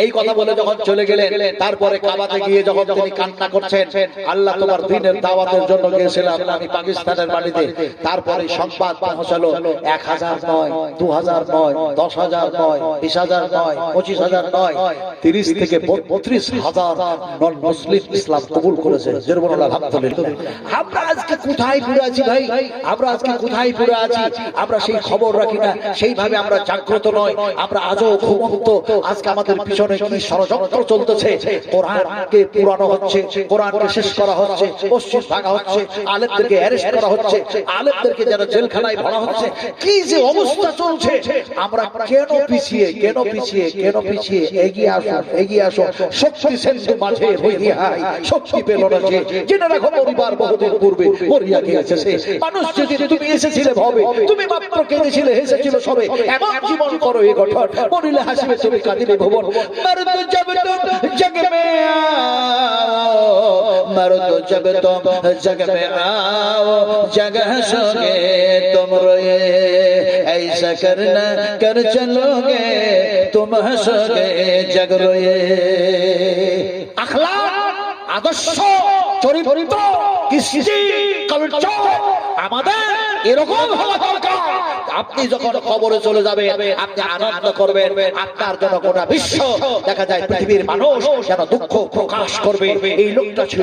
এই কথা বলে যখন চলে গেলেন, তারপরে কাবাতে গিয়ে যখন তিনি কান্না করছেন, আল্লাহ তোমার দ্বীনের দাওয়াতের জন্য গিয়েছিলাম আমি পাকিস্তানের মাটিতে। তারপরে সংবাদ পৌঁছালো 1000 নয়, 2000 নয়, 10,000 নয়, 20,000 নয়, 25,000 নয়, 30 থেকে 32,000 নন মুসলিম ইসলাম কবুল করেছে। আলহামদুলিল্লাহ। আমরা আজকে কোথায় পড়ে আছি ভাই? আমরা আজকে কোথায় পড়ে আছি? আমরা সেই খবর রাখি না, সেইভাবে আমরা জাগ্রত নয়, আমরা আজও ঘুমন্ত। আজকে আমাদের পিছনে কি ষড়যন্ত্র চলতেছে? কোরআনকে পুরানো হচ্ছে, কোরআনকে শেষ করা হচ্ছে, মসজিদ ভাঙা হচ্ছে, আলেমদেরকে অ্যারেস্ট করা হচ্ছে, আলেমদেরকে যেন জেলখানায় ভরা হচ্ছে। কি যে অবস্থা চলছে! আমরা কেন পিছিয়ে এগিয়ে আসো, এগিয়ে আসো। শক্তি সিন্ধু মাঝে হইয়া শক্তি পেল না যে, জেনে রাখো পরিবার বহুদিন পূর্বে মরিয়া গিয়েছে সে। মানুষ যেদিন তুমি এসেছিলে ভবে, তুমি মাত্র কেঁদেছিলে, হেসেছিল সবে, এমন জীবন করো এ গঠন, মরিলে হাসিবে তুমি, কাঁদিলে ভুবন। মর্দ জব তুম জগ মে আও, মর্দ জব তুম জগ মে আও, জগহ সোগে তুম রোয়ে, ऐसा करना कर चलोगे तुम हंसोगे जग रोए। আখলাক, আদর্শ, চরিত্র, কৃষ্টি, কালচার আমাদের এরকম হওয়া দরকার। আপনি যখন কবরে চলে যাবেন, আপনি আনন্দ করবেন, আপনার জন্য গোটা বিশ্ব দেখা যায় পৃথিবীর মানুষ যেন দুঃখ প্রকাশ করবে। এই লোকটা ছিল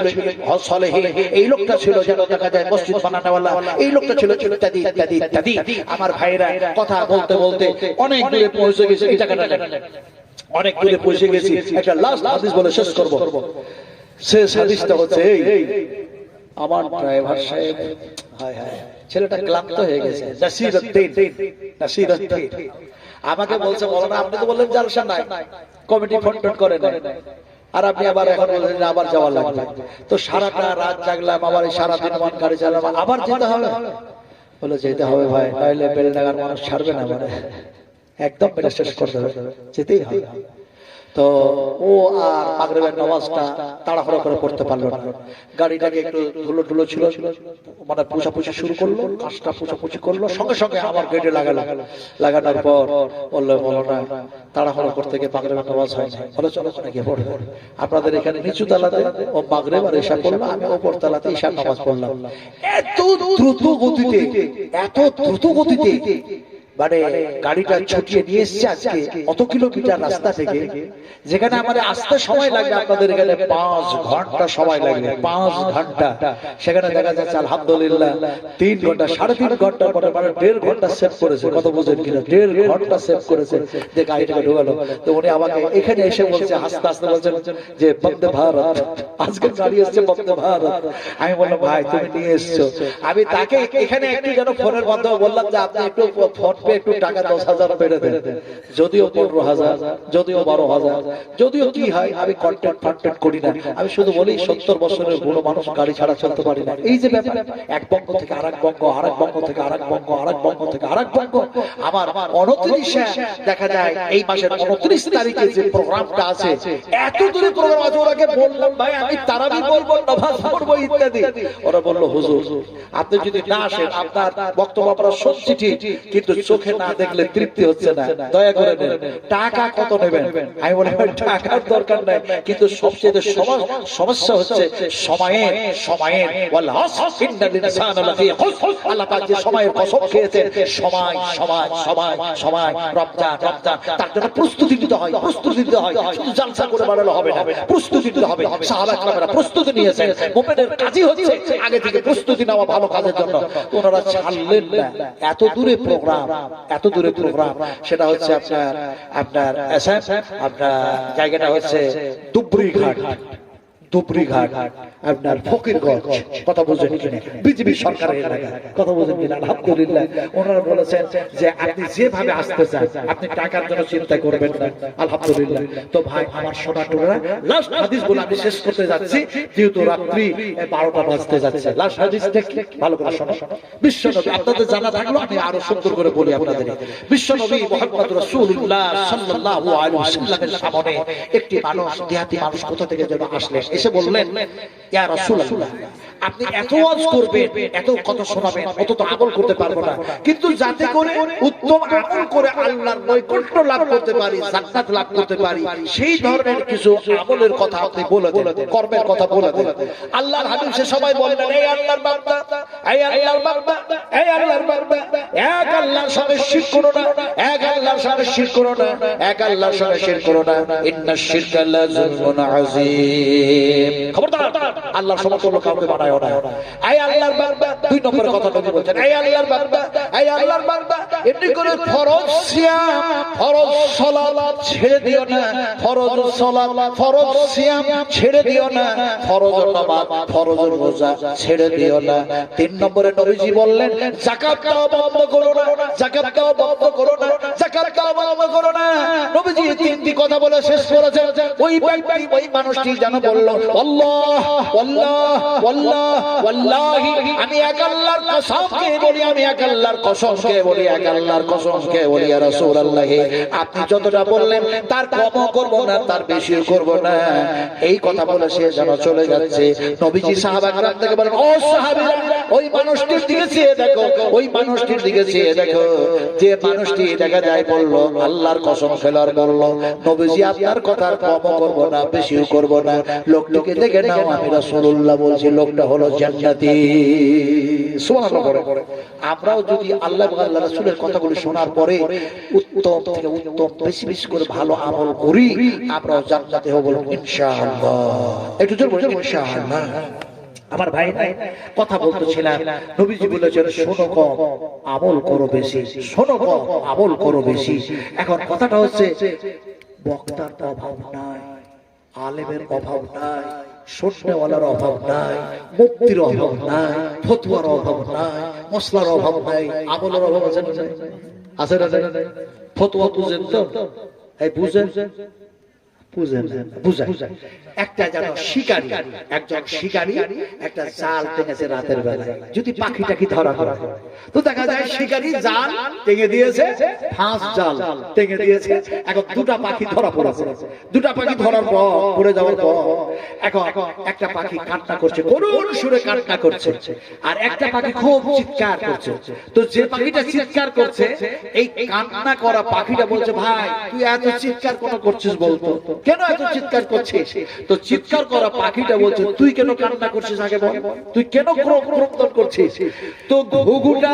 সলেহী, এই লোকটা ছিল যেন দেখা যায় মসজিদ বানানোওয়ালা, এই লোকটা ছিল ইত্যাদি ইত্যাদি ইত্যাদি। আমার ভাইরা কথা বলতে বলতে অনেক দূরে পৌঁছে গেছে, অনেক দূরে পৌঁছে গেছি। একটা লাস্ট হাদিস বলে শেষ করব। শেষ হাদিসটা হচ্ছে এই, আমার ড্রাইভার সাহেব হায় হায় ছেলেটা ক্লান্ত হয়ে গেছে, নাসিরউদ্দিন আমাকে বলছে, বলো না, আপনি তো বললেন জালসা নাই, কমিটি ফোন করে না, আর আপনি আবার এখন বললেন আবার যাওয়া লাগবে। তো সারাটা রাত জাগলাম, আবার সারাদিন মন গাড়ি চালাম, আবার যেতে হবে। বলে যেতে হবে ভাই, নাহলে বেলডাঙ্গার মানুষ ছাড়বে না, মানে একদম এটা শেষ করতে হবে, যেতেই হবে। তো ও আর মাগরিবের নামাজটা তাড়াহুড়ো করে পড়তে পারলো না। গাড়িটাকে একটু ধুলো ছিল, মানে পোছাপুছি শুরু করলো, কাজটা পোছাপুছি করলো, সঙ্গে সঙ্গে আমার গেটে লাগানোর পর বললো না, তাড়াহুড়ো করতে গিয়ে মাগরিবের নামাজ হয় না। বলে চলো গিয়ে পড়বো। আপনাদের এখানে নিচু তালাতে ও মাগরিব আর ইশা পড়লো, আমি ওপর তালাতে ইশার নামাজ পড়লাম। এত দ্রুত গতিতে মানে গাড়িটা ছুটিয়ে নিয়ে এসছে আজকে অত কিলোমিটার রাস্তা থেকে, যেখানে আমাদের আসতে সময় লাগবে আপনাদের এখানে 5 ঘন্টা সময় লাগবে, 5 ঘন্টা। সেখানে দেখা যাচ্ছে আলহামদুলিল্লাহ 3 ঘন্টা, 3.5 ঘন্টা পরে মানে 1.5 ঘন্টা সেভ করেছে। কত বুঝেন কিনা? 1.5 ঘন্টা সেভ করেছে যে গাড়িটাকে ঢোকালো। তো উনি আমাকে এখানে এসে বলছে, হাসতে হাসতে বলছেন যে বন্দে ভারত, আজকে গাড়ি এসছে বন্দে ভারত। আমি বললাম ভাই তুমি নিয়ে এসছো। আমি তাকে এখানে একটু যেন ফোনের মাধ্যমে বললাম যে আপনি একটু ফোন অল্প একটু টাকা 10,000 বেড়ে দেন, যদিও 15,000, যদিও 12,000, যদিও কি হয়, আমি কন্টেন্ট করি না। আমি শুধু বলি 70 বছরের বুড়ো মানুষ গাড়ি ছাড়া চলতে পারি না। এই যে ব্যাপার, এক বঙ্গ থেকে আরেক বঙ্গ, আরেক বঙ্গ থেকে আরেক বঙ্গ, আরেক বঙ্গ থেকে আরেক বঙ্গ। আমার 29 দেখা যায় এই মাসের 29 তারিখে যে প্রোগ্রামটা আছে, এত দূরে প্রোগ্রাম আছে। ওরাকে বললাম ভাই আমি তারাবি বলবো, নামাজ পড়বো ইত্যাদি। ওরা বললো হুজুর আপনি যদি না আসেন, আপনার বক্তব্য আমরা শুনছি ঠিক, কিন্তু চোখে না দেখলে তৃপ্তি হচ্ছে না, দয়া করে নেন। টাকা কত নেবেন? আমি বলি টাকার দরকার নাই, কিন্তু সবচেয়ে সমস্যা হচ্ছে সময়ের। আল্লাহ পাক যে সময়ের কসম খেয়েছেন, সময় রমজান, তার জন্য প্রস্তুতি নিতে হয়, শুধু জালসা করে বাড়ানো হবে না, প্রস্তুতি নিতে হবে। সাহাবায়ে কেরামরা প্রস্তুতি নিয়েছেন। মুমিনের কাজই হচ্ছে আগে থেকে প্রস্তুতি নেওয়া ভালো কাজের জন্য। ওনারা ছাড়লেন না। এত দূরে প্রোগ্রাম, সেটা হচ্ছে আপনার জায়গাটা হচ্ছে দুবরিঘাট, আপনার ফকিরগঞ্জ। কথা বুঝেন কিনা? বিজেপি সরকারের এলাকা। কথা বুঝেন কিনা? আলহামদুলিল্লাহ। ওনারা বলেছেন যে আপনি যেভাবে আসতে চান, আপনি টাকার জন্য চিন্তা করবেন না। আলহামদুলিল্লাহ। তো ভাই আমার সোনাটুরা, লাস্ট হাদিস বলে আমি শেষ করতে যাচ্ছি, যেহেতু রাত্রি 12টা বাজতে যাচ্ছে। লাস্ট হাদিসটা কি ভালো করে শোনো। বিশ্বনবী, আপনাদের জানা থাকলো আমি আরো সুন্দর করে বলি আপনাদের। বিশ্বনবী মুহাম্মদ রাসূলুল্লাহ সাল্লাল্লাহু আলাইহি ওয়াসাল্লামের সামনে একটি মানুষ, দেহাতি মানুষ কোথা থেকে যেন আসলেন, এসে বললেন ইয়া রাসূলুল্লাহ, আপনি এত ওয়াজ করবেন, এত কথা শোনাবেন, অত তো আমল করতে পারবো না, কিন্তু যাতে করে উত্তম আমল করে আল্লাহর নৈকট্য লাভ করতে পারি, জান্নাত লাভ করতে পারি, সেই ধরনের কিছু আমলের কথা আপনি বলে দেন, কর্মের কথা বলে দেন। আল্লাহর হাবিব সে সবাই বলেন, এই আল্লাহর বান্দা, এই আল্লাহর বান্দা, এই আল্লাহর বান্দা, এক আল্লাহর সঙ্গে শিরক করো না, এক আল্লাহর সঙ্গে শিরক করো না, এক আল্লাহর সঙ্গে শিরক করো না, ইন্নাশ শিরকা লা যুলমুন আযীম। খবরদার আল্লাহর সমতুল্য কাউকে বানায়ও না। এই আল্লাহর বান্দা, 2 নম্বরের কথা নবী বলেন, এই আল্লাহর বান্দা, এই আল্লাহর বান্দা, এমনি করে ফরজ সিয়াম, ফরজ সালাত ছেড়ে দিও না, ফরজ সালাত, ফরজ সিয়াম ছেড়ে দিও না, ফরজ নামাজ, ফরজ রোজা ছেড়ে দিও না। 3 নম্বরে নবীজি বললেন, যাকাত দাও বন্ধ করো না, যাকাত দাও বন্ধ করো না, যাকাত দাও বন্ধ করো না। নবীজি 3টি কথা বলে শেষ করেছেন। ওই ব্যক্তি, ওই মানুষটি যেন বলল, আল্লাহ আল্লাহ আল্লাহ ওয়াল্লাহি, আমি এক আল্লাহর কসমকে বলি, আমি এক আল্লাহর কসমকে বলি, এক আল্লাহর কসমকে বলি ইয়া রাসূলুল্লাহ, আপনি যতটা বললেন তার কমও করব না, তার বেশিও করব না। এই কথা বলে সে যেন চলে যাচ্ছে। নবীজি সাহাবা کرام থেকে বলেন, ও সাহাবীরা, ওই মানুষটির দিকে চেয়ে দেখো, ওই মানুষটির দিকে চেয়ে দেখো, যে মানুষটি দেখা যায় বলল আল্লাহর কসম খেলার বলল, নবীজি আপনার কথার কমও করব না, বেশিও করব না। লোকটিকে দেখে নাও, আমি রাসূলুল্লাহ বলছি লোকটা হলো জান্নাতি। সুবহানাল্লাহ। আমরাও যদি আল্লাহ এবং আল্লাহর রাসূলের কথাগুলো শোনার পরে উত্তম থেকে উত্তম বেশি বেশি করে ভালো আমল করি, আমরাও জান্নাতে হব ইনশাআল্লাহ। একটু জোরে বলুন ইনশাআল্লাহ। আমার ভাই কথা বলতেছিলাম, নবীজি বলেছেন শোনো কম আমল করো বেশি, শোনো কম আমল করো বেশি। এখন কথাটা হচ্ছে বক্তার অভাব নাই, আলেমের অভাব নাই, শুননেওয়ালার অভাব নাই, মুফতির অভাব নাই, ফতোয়ার অভাব নাই, মশলার অভাব নাই, আমলের অভাব আছে না? আছে না? ফতোয়া বুঝেন তো? এই বুঝেন, একটা যেন শিকারী, একজন শিকারী একটা জাল টেনেছে রাতের বেলায়, যদি পাখিটাকে ধরা হয় তো দেখা যায় শিকারী জাল টেনে দিয়েছে, ফাঁস জাল টেনে দিয়েছে, এখন 2টা পাখি ধরা পড়েছে। 2টা পাখি ধরার পর পড়ে যাওয়ার পর এখন একটা পাখি কান্না করছে, করুণ সুরে কান্না করছে, আর একটা পাখি খুব চিৎকার করছে। তো যে পাখিটা চিৎকার করছে, এই কান্না করা পাখিটা বলছে, ভাই তুই এত চিৎকার কেন করছিস বলতো, কেন এত চিৎকার করছিস? তো চিৎকার করা পাখিটা বলছে, তুই কেন কান্না করছিস আগে বল, তুই কেন ক্রন্দন করছিস? তো ঘুঘুটা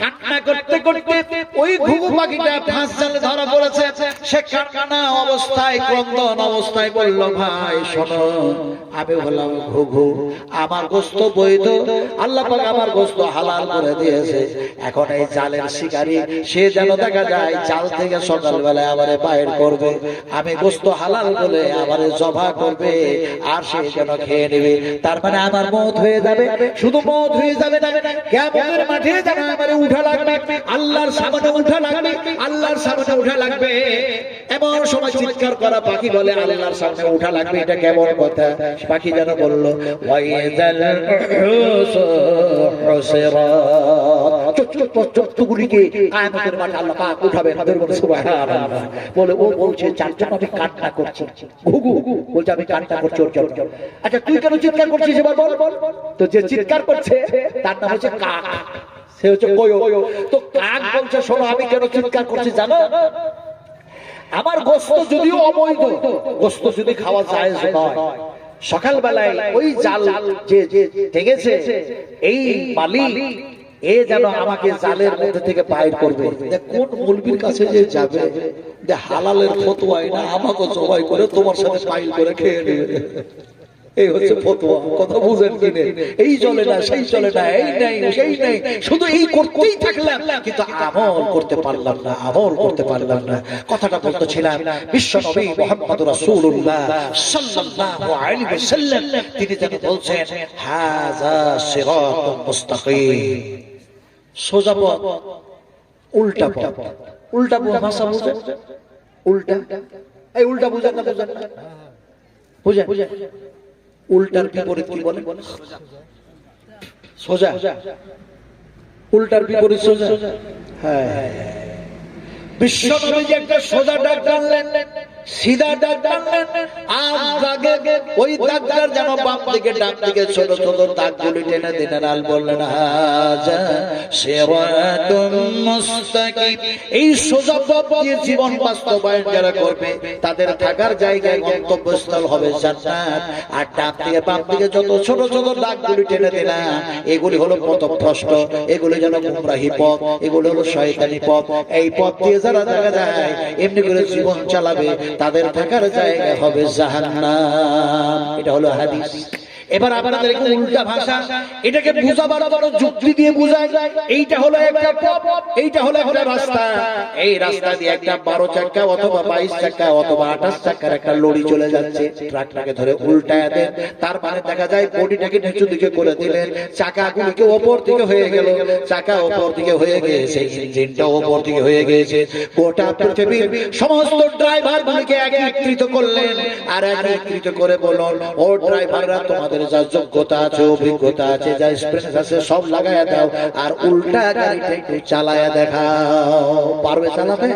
কান্না করতে করতে ওই ঘুঘু পাখিটা ফাঁস জালে ধরা পড়েছে। সে কান্না অবস্থায়, ক্রন্দন অবস্থায় বলল, ভাই শোনো, আমি হলাম ঘুঘু, আমার গোশত বৈধ, আল্লাহ পাক আমার গোশত হালাল করে দিয়েছে। এখন এই জালের শিকারী সে যেন দেখা যায় জাল থেকে সকালবেলায় আমারে বাইর করবে, আমি গোশত হালাল হালাল বলে আবার জবা করবে আর সে যেন খেয়ে নেবে। তার মানে আমার মওত হয়ে যাবে, শুধু মওত হয়ে যাবে না, কিয়ামতের মাঠে যেন আমারে উঠা লাগবে, আল্লাহর সামনে উঠা লাগবে, আল্লাহর সামনে উঠা লাগবে। এমন সময় চিৎকার করা পাখি বলে আল্লাহর সামনে উঠা লাগবে, এটা কেমন কথা? পাখি যেন বলল ওয়াইযাল হুসরাত, চোখগুলিকে কিয়ামতের মাঠে আল্লাহ পাক উঠাবে। সুবহানাল্লাহ বলে ও বলছে চারজন আমি কান্না করছি, ঘুঘু বলছে আমি কান্না করছি ওর জন্য। আচ্ছা তুই কেন চিৎকার করছিস এবার বল? তো যে চিৎকার করছে তার নাম হচ্ছে কাক, সে হচ্ছে কোয়ো। তো কাক বলছে শোনো আমি কেন চিৎকার করছি জানো? আমার গোশত যদিও অবৈধ, গোশত যদি খাওয়া জায়েজ নয়, সকালবেলায় ওই জাল যে টেগেছে এই মালিক এ যেন আমাকে জালের মধ্যে থেকে বাইর করবে। কোন মুলবির কাছে যে যাবে যে হালালের ফতোয়াই না আমাকে জবাই করে তোমার সাথে ফাইল করে খেয়ে নেবে, এই হচ্ছে ফতোয়া। কথা বুঝেন কিনে? এই চলে না সেই চলে না, এই নাই সেই নাই, শুধু এই করতেই থাকলাম কিন্তু আমল করতে পারলাম না, আমল করতে পারলাম না। কথাটা বলতেছিলাম বিশ্ব নবী মুহাম্মদ রাসূলুল্লাহ সাল্লাল্লাহু আলাইহি ওয়াসাল্লাম তিনি যেন বলছেন হাযা সিরাতুল মুস্তাকিম, সোজা পথ, উল্টা পথ। উল্টা ভাষা বুঝেন? উল্টা এই উল্টা বুঝেন না? বুঝেন বুঝেন? উল্টার বিপরীত কি বলে? সোজা। উল্টার বিপরীত সোজা। হ্যাঁ, বিশ্ব নবী একটা সোজা ডাক টানলেন, সিধা ডাক টানলেন, আর দাগে ওই দাগটার যেন বাম দিকে ডান দিকে ছোট ছোট দাগগুলি টেনে দিলেন আর বললেন হাযা সিরাতুম মুস্তাকিম। এই সোজা পথ দিয়ে জীবন বাস্তবায়ন যারা করবে তাদের থাকার জায়গায় গন্তব্যস্থল হবে জান্নাত। আর ডান দিকে বাম দিকে যত ছোট ছোট দাগগুলি টেনে দিলেন এগুলি হলো পথভ্রষ্ট, এগুলি যেন গুমরাহি পথ, এগুলি হলো শয়তানি পথ। এই পথ দিয়ে যারা দেখা যায় এমনি করে জীবন চালাবে তাদের থাকার জায়গা হবে জাহান্নাম। এটা হলো হাদিস। এবার আপনাদের উল্টা ভাষা, এটাকে বুঝাবার জন্য যুক্তি দিয়ে বুঝায়। এইটা হলো একটা পথ, এইটা হলো একটা রাস্তা, এই রাস্তা দিয়ে একটা 12 চাকা অথবা 22 চাকা অথবা 28 চাকার একটা লরি চলে যাচ্ছে, ট্রাকটাকে ধরে উল্টায় দেন। তার মানে দেখা যায় বডিটাকে নিচু দিকে করে দিলেন, চাকাগুলোকে উপর দিকে হয়ে গেল, চাকা উপর দিকে হয়ে গিয়েছে, ইঞ্জিনটা উপর দিকে হয়ে গিয়েছে। গোটা পৃথিবীর সমস্ত ড্রাইভারগুলোকে একত্রিত করলেন আর একত্রিত করে বললেন ও ড্রাইভাররা তোমাদের যা যোগ্যতা আছে, অভিজ্ঞতা আছে, যা এক্সপেরিয়েন্স আছে সব লাগায়া দাও আর উল্টা গাড়িটা একটু চালায়া দেখাও। পারবে চালাতে?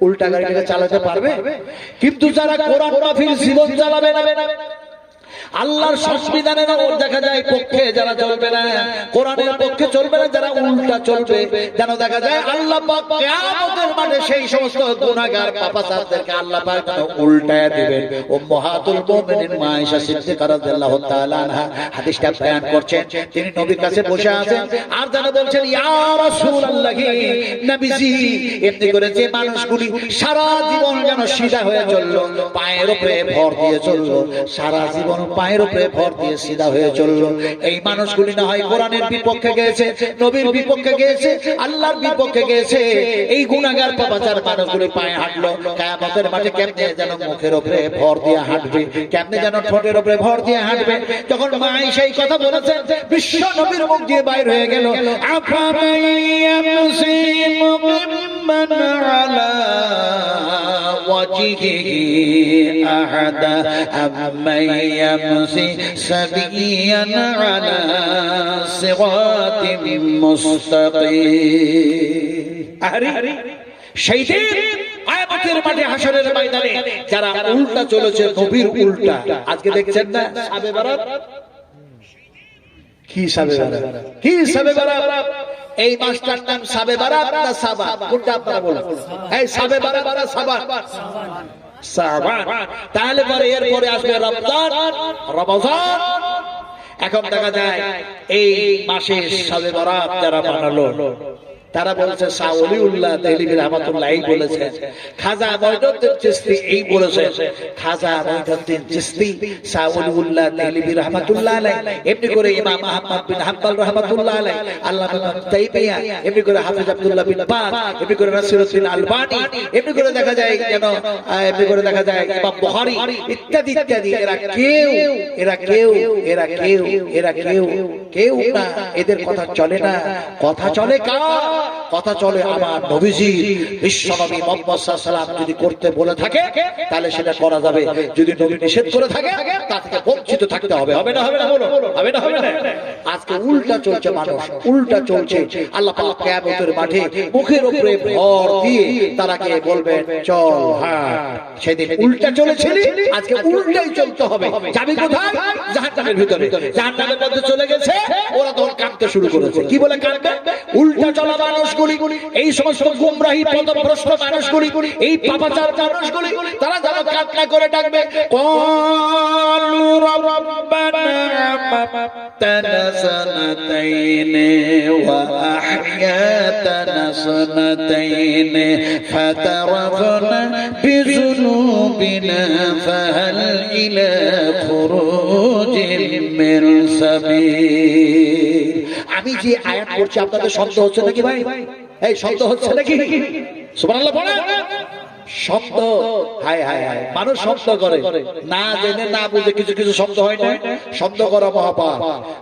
উল্টা গাড়িটাকে চালাতে পারবে? কিন্তু যারা কোরআন মাহফিল জীবন চালাবে না, আল্লাহর সংবিধানের দেখা যায় পক্ষে যারা চলবে না, কোরআনের পক্ষে চলবে না, যারা উল্টা চলবে, যেন দেখা যায় আল্লাহ পাক কিয়ামতের মাঠে সেই সমস্ত গুনাহগার পাপাচারদেরকে আল্লাহ পাক উল্টায় দিবেন। উম্মাহাতুল মুমিনিন মা আয়েশা সিদ্দিকা রাদিয়াল্লাহু তাআলা আনহা হাদিসটা বয়ান করছেন। তিনি নবীর কাছে বসে আছেন আর যেন বলছেন ইয়া রাসূলুল্লাহ, নবীজি এমনি করে যে মানুষগুলি সারা জীবন যেন সিধা হয়ে চললো, পায়ের উপরে ভর দিয়ে চললো, সারা জীবন পায়ের উপরে ভর দিয়ে সিধা হয়ে চললো, এই মানুষগুলি না হয় কোরআনের বিপক্ষে গিয়েছে, নবীর বিপক্ষে গিয়েছে, আল্লাহর বিপক্ষে গিয়েছে। এই গুনাহগার পাপাচার মানুষগুলি পায়ে হাঁটলো, কিয়ামতের মাঠে কেমনে যেন মুখের উপরে ভর দিয়ে হাঁটবে, কেমনে যেন ঠোঁটের উপরে ভর দিয়ে হাঁটবে। যখন মা আয়েশা এই কথা বলেছেন বিশ্ব নবীর মুখ দিয়ে বাইর হয়ে গেল আফামাইয়ামসি মুকিম্মান আলা ওয়াজহিহি আহাদা আম্মাইয়ামসি সাবিয়ান আলা সিরাতিম মুস্তাকিম। আরে সেই দিন কিয়ামতের মাঠে হাসরের ময়দানে যারা উল্টা চলেছে, নবীর উল্টা, আজকে দেখছেন না সাবে বারাত, কি সাবে বারাত, কি সাবে বারাত, এই মাসটার নাম সাবে বারাত না সাবা? কোনটা আপনারা বলেন? এই সাবে বারাত না সাবা? সাবান। তাহলে পরে এরপরে আসবে রমজান, রমজান। এখন দেখা যায় এই মাসে সাবে বারাত যারা মানালো তারা বলেছে শাহ ওলিউল্লাহ দেহলভী রাহমাতুল্লাহ এই বলেছেন, খাজা মঈনুদ্দিন চিশতি এই বলেছেন, খাজা মঈনুদ্দিন চিশতি শাহ ওলিউল্লাহ দেহলভী রাহমাতুল্লাহ আলাইহি, এমনি করে ইমাম আহমদ বিন হাম্বল রাহমাতুল্লাহ আলাইহি, আল্লামা ইবনে তাইমিয়া, এমনি করে হাফেজ আব্দুল্লাহ বিন বাজ, এমনি করে নাসিরউদ্দিন আলবানী, এমনি করে দেখা যায় যেন এমনি করে দেখা যায় ইমাম বুখারী ইত্যাদি ইত্যাদি। এরা কেউ না, এদের কথা চলে না। কথা চলে কার? কথা চলে আমার নবীজি বিশ্বনবী মুহাম্মদ সাল্লাল্লাহু আলাইহি ওয়াসাল্লাম যদি করতে বলে থাকে তাহলে সেটা করা যাবে, যদি নবী নিষেধ করে থাকে তা থেকে বঞ্চিত থাকতে হবে। হবে না হবে না বলো, হবে না হবে না? আজকে উল্টা চলছে, মানুষ উল্টা চলছে। আল্লাহ পাক কিয়ামতের মাঠে মুখের উপরে ভর দিয়ে তারাকে বলবেন চল হাঁট। সেদিন উল্টা চলেছিল, আজকে উল্টাই চলতে হবে। যাবে কোথায়? জাহান্নামের ভিতরে। জাহান্নামের মধ্যে চলে গেছে, ওরা তখন কাঁদতে শুরু করেছে। কি বলে কাঁদবে? উল্টা চলা মানুষগুলি, এই সমস্ত গুমরাহী পথভ্রষ্ট মানুষগুলি, এই পাপাচার মানুষগুলি, তারা যেন কান্না করে ডাকবে, ক্বালু রাব্বানা আমাতানা সানাতাইন ওয়া আহইয়াতানা সানাতাইন ফাতারাফনা বিযুনুবিনা ফাহাল ইলা খুরুজিন মিন সাবিল। আমি যে আয়াত পড়ছি আপনাদের শব্দ হচ্ছে নাকি ভাই? এই শব্দ হচ্ছে নাকি? সুবহানাল্লাহ বলেন। শব্দ, হায় হায় হায়, মানুষ শব্দ করে না জেনে না বুঝে, কিছু কিছু শব্দ হয় না, শব্দ করা মহাপাপ।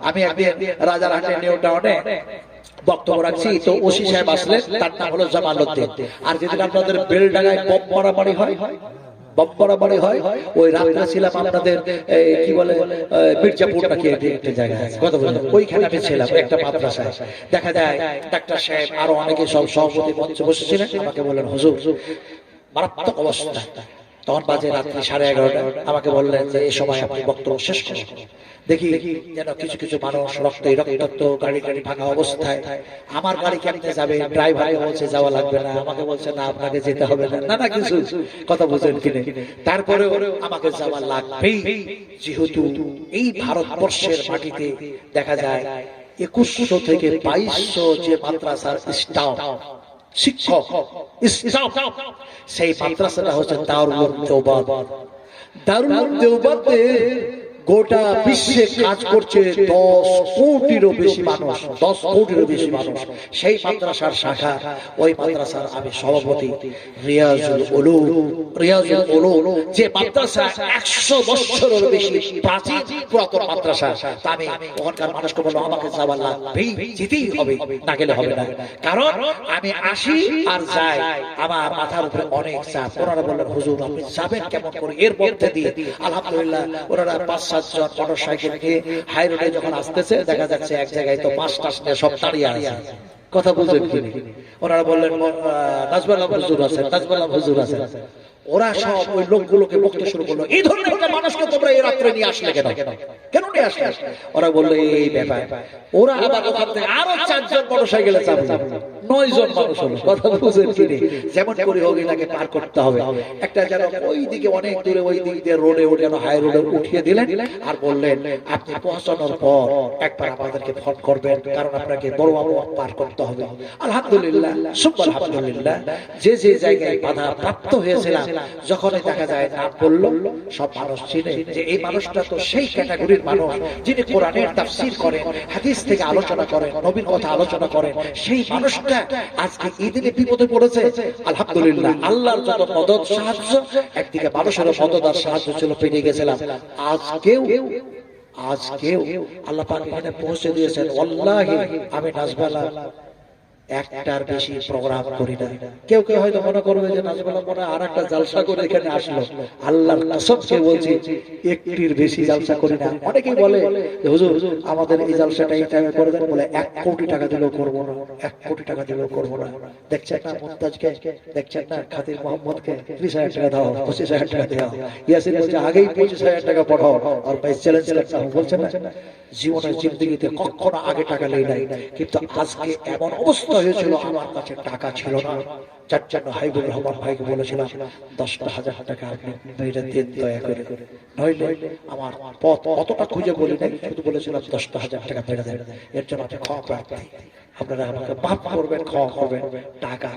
আমি একদিন রাজারহাটের নিউ টাউনে বক্তব্য রাখছি, তো ওসি সাহেব আসলেন, তার নাম হলো জামালউদ্দিন। আর যেদিন আপনাদের বেলডাঙ্গায় বম মারামারি হয়, বম্পরাবাড়ি হয়, ওই রাত্রে ছিলাম আপনাদের কি বলে মির্জাপুর নাকি একটা জায়গা আছে, কথা বলে ওইখানে আমি ছিলাম একটা মাদ্রাসায়। দেখা যায় ডাক্তার সাহেব আরো অনেকে সব সভাপতি মঞ্চে বসেছিলেন, আমাকে বললেন হুজুর মারাত্মক অবস্থা। তখন বাজে রাত্রি 11:30। আমাকে বললেন যে এই সময় আপনি বক্তব্য শেষ করুন। দেখি যেন কিছু কিছু মানুষ রক্তাক্ত, গাড়ি ভাঙা অবস্থায়। আমার গাড়ি কেমনে যাবে? ড্রাইভার বলছে যাওয়া লাগবে না, আমাকে বলছে না আপনাকে যেতে হবে না, না কিছু কথা বুঝেন কিনে। তারপরে আমাকে যাওয়া লাগবেই, যেহেতু এই ভারতবর্ষের মাটিতে দেখা যায় 2100 থেকে 2200 যে মাদ্রাসার স্টাফ, শিক্ষক স্টাফ, সেই মাদ্রাসাটা হচ্ছে দারুল দেওবান্দ। দারুল দেওবান্দে গোটা বিশ্বে কাজ করছে 10 কোটিরও বেশি মানুষ, 10 কোটিরও বেশি মানুষ। সেই মাদ্রাসার শাখা, ওই মাদ্রাসার আমি সভাপতি। রিয়াজুল উলুম যে মাদ্রাসা 100 বছরের বেশি প্রাচীন পুরাতন মাদ্রাসা। তা আমি ওখানকার মানুষকে বলবো আমাকে যাওয়া লাগবেই, যেতেই হবে, না গেলে হবে না। কারণ আমি আসি আর যাই, আমার মাথার উপরে অনেক চাপ। ওনারা বললেন হুজুর আপনি যাবেন কেমন করে? এর মধ্যে দিয়ে আলহামদুলিল্লাহ ওনারা 5-7 জন মোটরসাইকেল নিয়ে হাই রোডে যখন আসতেছে, দেখা যাচ্ছে এক জায়গায় তো 5টা সব দাঁড়িয়ে আছে। কথা বুঝলেন কি? ওনারা বললেন নাজবুল্লাহ হুজুর আছেন, নাজবুল্লাহ হুজুর আছেন। ওরা সব ওই লোকগুলোকে বকতে শুরু করলো, এই ধরনের একটা মানুষকে তোমরা এই রাত্রে নিয়ে আসলে কেন? কেন নিয়ে আসলে? ওরা বললো এই ব্যাপার। ওরা আবার ওখান থেকে আরো 4 জন মোটরসাইকেলে চাপলো, 9 জন মানুষ হলো। কথা বুঝেন কি? যেমন করে হোক এটাকে পার করতে হবে। একটা যেন ওই দিকে অনেক দূরে, ওই দিক দিয়ে রোডে যেন হাই রোডে উঠিয়ে দিলেন, আর বললেন আপনি পৌঁছানোর পর একবার আমাদেরকে ফোন করবেন, কারণ আপনাকে বড় পার করতে হবে। আলহামদুলিল্লাহ সুবহানাল্লাহ, যে যে জায়গায় বাধা প্রাপ্ত হয়েছিলাম, যখনই দেখা যায় নাম বলল, সব মানুষ চিনে যে এই মানুষটা তো সেই ক্যাটাগরির মানুষ যিনি কোরআনের তাফসীর করেন, হাদিস থেকে আলোচনা করেন, নবীর কথা আলোচনা করেন। সেই মানুষটা আজকে এই দিনে বিপদে পড়েছে। আলহামদুলিল্লাহ আল্লাহর যত মদদ সাহায্য, একদিকে মানুষের মদদ আর সাহায্য ছিল, পেয়ে গেছিলাম। আজকেও আল্লাহ পাক এখানে পৌঁছে দিয়েছেন। ওয়াল্লাহি আমি নাজবালা একটার বেশি প্রোগ্রাম করি না। কেউ কেউ হয়তো মনে করবে যে নাজবালা মনে আর একটা জালসা করে এখানে আসলো। আল্লাহর কসমকে বলছি একটির বেশি জালসা করি না। অনেকেই বলে হুজুর আমাদের এই জালসাটা এই টাইমে করে দেন, বলে 1 কোটি টাকা দিলেও করবো না, 1 কোটি টাকা দিলেও করবো না। দেখছেন না মুমতাজকে, দেখছেন না খাতির মোহাম্মদকে, 30,000 টাকা দাও, 25,000 টাকা দাও। ইয়াসিন বলছে আগেই 25,000 টাকা পাঠাও, আর ভাই চ্যালেঞ্জ করতে হবে, বলছেন না? জীবনের জিন্দগিতে কখনো আগে টাকা নেই নাই, কিন্তু আজকে এমন অবস্থা হয়েছিল আমার কাছে টাকা ছিল না। যার জন্য হাইবুর রহমান ভাইকে বলেছিলাম 10,000 টাকা আপনি মেয়েরা দেন দয়া করে, নইলে আমার পথ অতটা খুঁজে বলি নাই, শুধু বলেছিলাম 10,000 টাকা মেয়েরা দেন, এর জন্য আপনি ক্ষমা প্রার্থী। আপনারা আমাকে মাফ করবেন, ক্ষমা করবেন। টাকা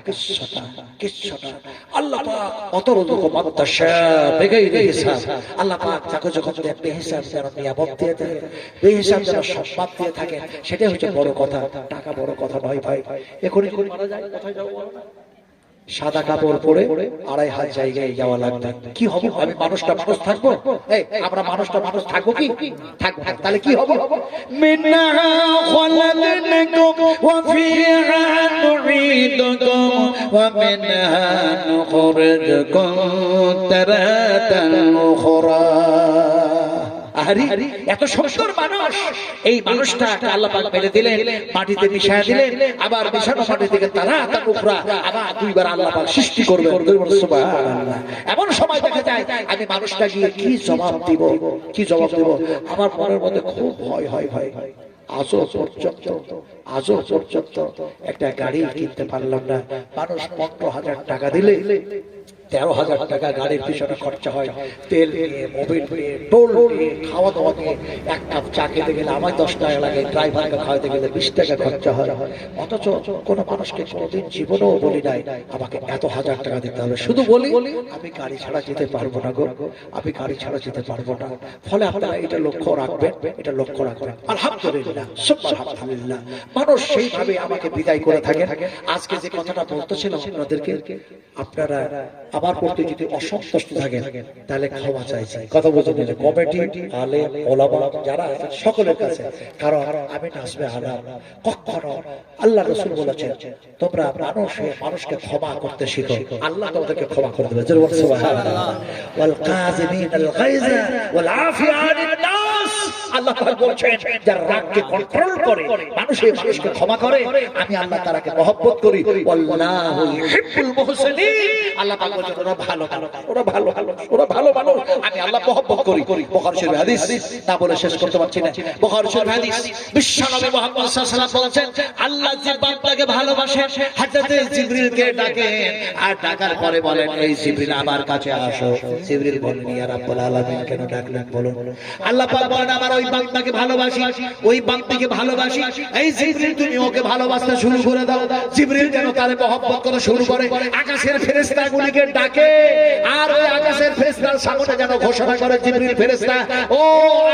কিচ্ছু না। আল্লাহ পাক অতরদুকু মাত্তাশা বেগাইরি হিসাব। আল্লাহ পাক যাকে যখন বেহিসাব যেন নিয়ামত দিয়ে থাকে, বেহিসাব যেন সম্মান দিয়ে থাকে, সেটাই হচ্ছে বড় কথা। টাকা বড় কথা নয় ভাই। এখনই মারা যায়, কোথায় যাবো বলো না? সাদা কাপড় পরে 2.5 হাত জায়গায় যাওয়া লাগবে। কি হবে? আমি মানুষটা মানুষ থাকবো? এই আমরা মানুষটা মানুষ থাকবো কি? থাকবো। তাহলে কি হবে? মিনহা খালাকনাকুম ওয়া ফিহা নুঈদুকুম ওয়া মিনহা নুখরিজুকুম তারাতান উখরা। আরে এত সুন্দর মানুষ, এই মানুষটাকে আল্লাহ পাক মেরে দিলেন, মাটিতে মিশিয়ে দিলেন, আবার মিশানো মাটি থেকে তারা উখরা আবার দুইবার আল্লাহ পাক সৃষ্টি করবেন। সুবহানাল্লাহ। এমন সময় দেখা যায় আমি মানুষটা গিয়ে কি জবাব দিব? আমার মনের মধ্যে খুব ভয় হয়। আজও পর্যন্ত একটা গাড়ি কিনতে পারলাম না। মানুষ 15,000 টাকা দিলে 13,000 টাকা গাড়ির পিছনে খরচা হয়। তেল নিয়ে, মোবিল নিয়ে, টোল নিয়ে, খাওয়া দাওয়া নিয়ে। এক কাপ চা খেতে গেলে আমার 10 টাকা লাগে, ড্রাইভারকে খাওয়াতে গেলে 20 টাকা খরচা হয়। অথচ কোনো মানুষকে কোনোদিন জীবনেও বলি নাই আমাকে এত 1000 টাকা দিতে হবে। শুধু বলি আমি গাড়ি ছাড়া যেতে পারবো না গো, আমি গাড়ি ছাড়া যেতে পারবো না। ফলে আপনারা এটা লক্ষ্য রাখবেন। আলহামদুলিল্লাহ, সুবহানাল্লাহ। মানুষ সেইভাবে আমাকে বিদায় করে থাকে। আজকে যে কথাটা বলতেছিলাম আপনাদেরকে, আপনারা আমার প্রতি যদি অসন্তুষ্ট থাকেন তাহলে ক্ষমা চাইছি। কথা বলতে গেলে কমিটি, আলেম, ওলামা যারা আছেন সকলের কাছে, কারণ আমি নাসবে আলাম কখনো। আল্লাহ রাসূল বলেছেন তোমরা মানুষকে ক্ষমা করতে শিখো, আল্লাহ তোমাদেরকে ক্ষমা করে দেবে। সুবহানাল্লাহ। ওয়াল কাযিমিনাল গায়যা ওয়াল আফিয়ানিন নাস। আল্লাহ পাক বলেছেন যারা রাগকে কন্ট্রোল করে, মানুষকে ক্ষমা করে, আমি আল্লাহ তাআলাকে মহব্বত করি। ওয়াল্লাহু ইউহিব্বুল মুহসিনিন। আল্লাহ পাক বলেছেন ওরা ভালো মানুষ, আমি আল্লাহ মহব্বত করি। বুখারী শরীফ হাদিস না বলে শেষ করতে পারছি না। বুখারী শরীফ হাদিস, বিশ্বনবী মুহাম্মদ সাল্লাল্লাহু আলাইহি ওয়াসাল্লাম বলেছেন আল্লাহ যে বান্দাকে ভালোবাসেন হযরত জিবরিলকে ডাকেন, আর ডাকার পরে বলেন এই জিবরিল আমার কাছে আসো। জিবরিল বলেন ইয়া রাব্বুল আলামিন কেন ডাকলেন বলুন? আল্লাহ পাক বলেন আমার ওই বান্দাকে ভালোবাসি, ওই বান্দিকে ভালোবাসি। এই জিবরিল তুমি ওকে ভালোবাসতে শুরু করে দাও। জিবরিল যেন তারে মহব্বত করা শুরু করে, আকাশের ফেরেশতাগুলিকে ডাকে, আর ওই আকাশের ফেরেশতার সামনে যেন ঘোষণা করে জিবরিল ফেরেশতা, ও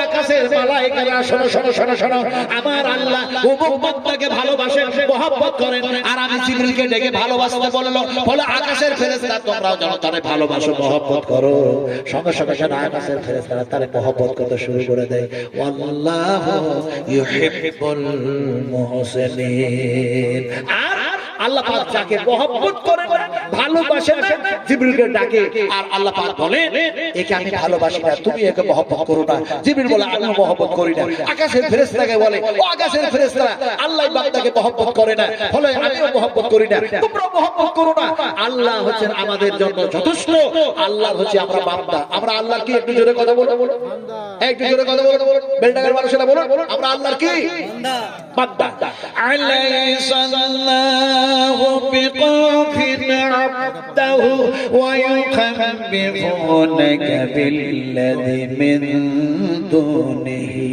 আকাশের মালায়েকারা শোনো, আমার আল্লাহ অমুক বান্দাকে ভালোবাসেন, মহব্বত করেন, আর আমি জিবরিলকে ডেকে ভালোবাসতে বললো। ফলে আকাশের ফেরেশতা তোমরাও যেন তারে ভালোবাসো, মহব্বত করো। সঙ্গে সঙ্গে যেন আকাশের ফেরেশতারা তারে মহব্বত করতে শুরু করে দেয়। ওয়াল্লাহু ইউহিব্বুল মুহসিনিন। আর আল্লাহ পাক যাকে মহব্বত করেন, ভালোবাসেন, জিবরিলকে ডাকে, আর আল্লাহ পাক বলেন একে আমি ভালোবাসি না, তুমি একে মহব্বত করো না। জিবরিল বলে আমি মহব্বত করি না। আকাশের ফেরেশতাকে বলে ও আকাশের ফেরেশতারা আল্লাহ বান্দাকে মহব্বত করে না, ফলে আমিও মহব্বত করি না, তোমরা মহব্বত করো না। আল্লাহ হচ্ছেন আমাদের জন্য যথেষ্ট। আল্লাহ হচ্ছে আমরা বান্দা। আমরা আল্লাহর কি একটু জোরে কথা বলো, একটু জোরে কথা বলো, বেলডাঙ্গার মানুষেরা বলো আমরা আল্লাহর কি বান্দা। আলাইহিসসালামু বিকাফিন আবদাহু ওয়া ইউখাব্বিফুনাকা বিল্লাযী মিন দুনিহি।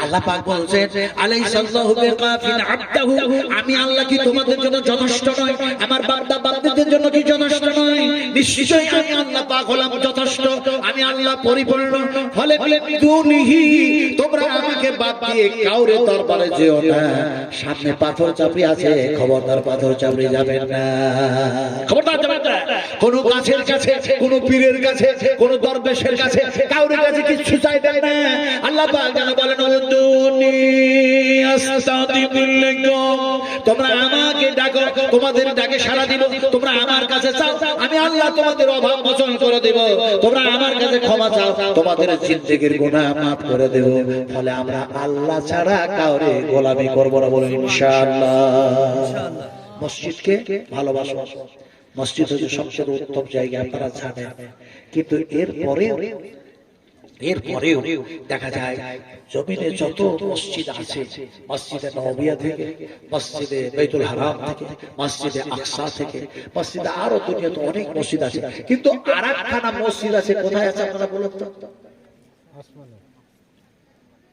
আল্লাহ পাক বলছেন আলাইহিসসালামু বিকাফিন আবদাহু, আমি আল্লাহ কি তোমাদের জন্য যথেষ্ট নয়? আমার বান্দা বান্দীদের জন্য কি যথেষ্ট নয়? নিশ্চয়ই আমি আল্লাহ পাক হলাম যথেষ্ট, আমি আল্লাহ পরিপূর্ণ। ফলে দুনিহি তোমরা আমাকে বাদ দিয়ে কাউরে দরবারে যেও না। সামনে পাথর চাপড়ি আছে, খবরদার পাথর চাপড়ি যাবেন না, খবরদার যাবেন না। কোন গাছের কাছে, কোন পীরের কাছে, কোন দরবেশের কাছে, কাউরে কাছে কিছু চাইবেন না। আল্লাহ পাক যেন বলেন উদুনি আস্তাজিব লাকুম, তোমরা আমাকে ডাকো, তোমাদের ডাকে সাড়া দিব। তোমরা আমার কাছে চাও, আমি আল্লাহ তোমাদের অভাব মোচন করে দেব। তোমরা আমার কাছে ক্ষমা চাও, তোমাদের জিন্দেগীর গুনাহ মাফ করে দেব। ফলে আমরা আল্লাহ ছাড়া কাউরে গোলামি করব না, বলে ইনশাআল্লাহ। মসজিদকে ভালোবাসো। মসজিদ হচ্ছে সবচেয়ে উত্তম জায়গা, আপনারা জানেন। কিন্তু এরপরেও দেখা যায় জমিনে যত মসজিদ আছে, মসজিদে নববিয়া থেকে, মসজিদে বাইতুল হারাম থেকে, মসজিদে আকসা থেকে, মসজিদে আরো দুনিয়াতে অনেক মসজিদ আছে, কিন্তু আরেকখানা মসজিদ আছে, কোথায় আছে আপনারা বলুন তো?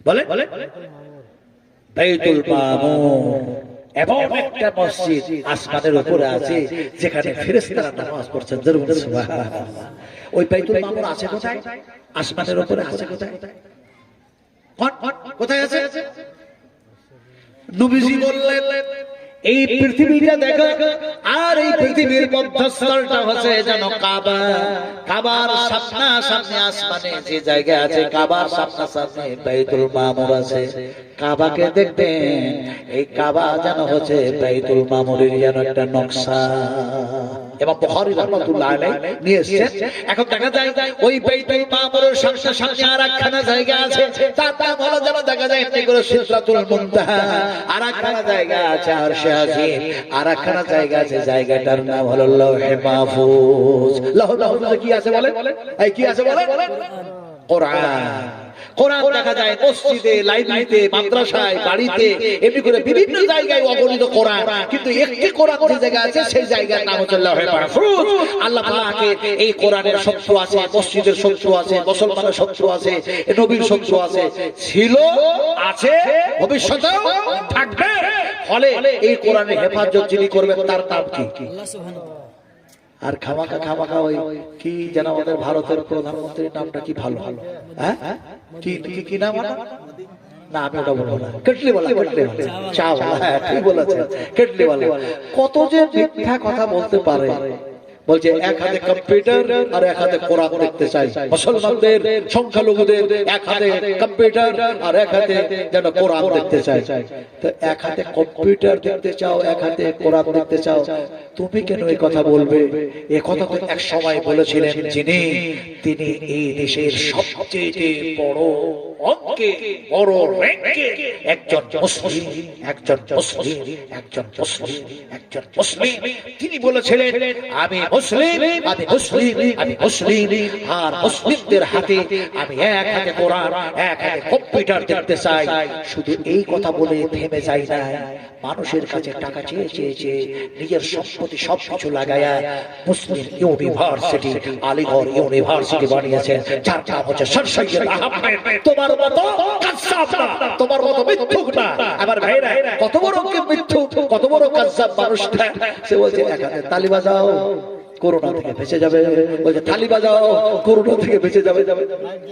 বলে বাইতুল মামুর এবং একটা মসজিদ আসমানের উপরে আছে যেখানে ফেরেশতারা নামাজ পড়ছেন। জরুর সুবহানাল্লাহ। ওই বাইতুল মামুর আছে কোথায়? আসমানের উপরে আছে কোথায়? কোথায় আছে? নবীজি বললেন এই পৃথিবীটা দেখো, আর এই পৃথিবীর মধ্যস্থলটা হচ্ছে যেন কাবা। কাবার সামনে আসমানে যে জায়গা আছে, কাবার সামনে বাইতুল মামুর আছে। কাবাকে দেখবেন, এই কাবা যেন হচ্ছে বাইতুল মামুরের যেন একটা নকশা। এবং বুখারী রাহমাতুল্লাহ আলাইহি নিয়ে এসেছেন। এখন দেখা যায় ওই বাইতুল মামুরের সামনে আরেকখানা জায়গা আছে, তার নাম হলো যেন দেখা যায় এমনি করে সিদরাতুল মুনতাহা। আরেকখানা জায়গা আছে আরশে আজিম, আরেকখানা জায়গা আছে, জায়গাটার নাম হলো লৌহে মাহফুজ। লৌহে মাহফুজে কি আছে বলেন? এই কি আছে বলেন? কোরআন। কোরআন দেখা যায় মসজিদে, লাইব্রেরিতে, মাদ্রাসায়, বাড়িতে, এমনি করে বিভিন্ন জায়গায় অগণিত কোরআন। কিন্তু একটি কোরআন যে জায়গা আছে সেই জায়গার নাম হচ্ছে লৌহে মাহফুজ। আল্লাহ পাকের এই কোরআনের শক্তি আছে, মসজিদের শক্তি আছে, মুসলমানের শক্তি আছে, নবীর শক্তি আছে, ছিল, আছে, ভবিষ্যতেও থাকবে। ফলে এই কোরআনের হেফাজত যিনি করবেন তার নাম কি? আল্লাহ সুবহানাহু ওয়া তাআলা। আর খামাখা ওই কি যেন আমাদের ভারতের প্রধানমন্ত্রীর নামটা কি ভালো, হ্যাঁ কি নাম? না আমি ওটা বলবো না, কেটলিওয়ালা। চাওয়ালা, হ্যাঁ ঠিক বলেছেন, কেটলিওয়ালা। কত যে মিথ্যা কথা বলতে পারে। বলছে এক হাতে কম্পিউটার আর এক হাতে কোরআন দেখতে চাই। মুসলমানদের সংখ্যালঘুদের এক হাতে কম্পিউটার আর এক হাতে যেন কোরআন দেখতে চাই। তো এক হাতে কম্পিউটার দেখতে চাও, এক হাতে কোরআন দেখতে চাও, তুমি কেন এই কথা বলবে? এই কথা তো এক সময় বলেছিলেন তিনি এই দেশের সবচেয়ে বড় অঙ্কে, বড় র্যাঙ্কে একজন মুসলিম, তিনি বলেছিলেন আমি মুসলিম। আর মুসলিমদের হাতে আমি এক হাতে কোরআন, এক হাতে কম্পিউটার দেখতে চাই। শুধু এই কথা বলে থেমে যাই না, মানুষের কাছে টাকা চেয়ে নিজের সম্পত্তি সবকিছু লাগায়া মুসলিম ইউনিভার্সিটি, আলিগড় ইউনিভার্সিটি বানিয়েছেন, যার নাম হচ্ছে স্যার সৈয়দ আহমেদ। তোমার মতো কাযযাব না, তোমার মতো মিথ্যুক না। আমার ভাইরা, কত বড় মিথ্যুক, কত বড় কাযযাব মানুষটা। সে বলছে এক হাতে তালি বাজাও, করোনা থেকে বেঁচে যাবে। বলছে থালি বাজাও, করোনা থেকে বেঁচে যাবে।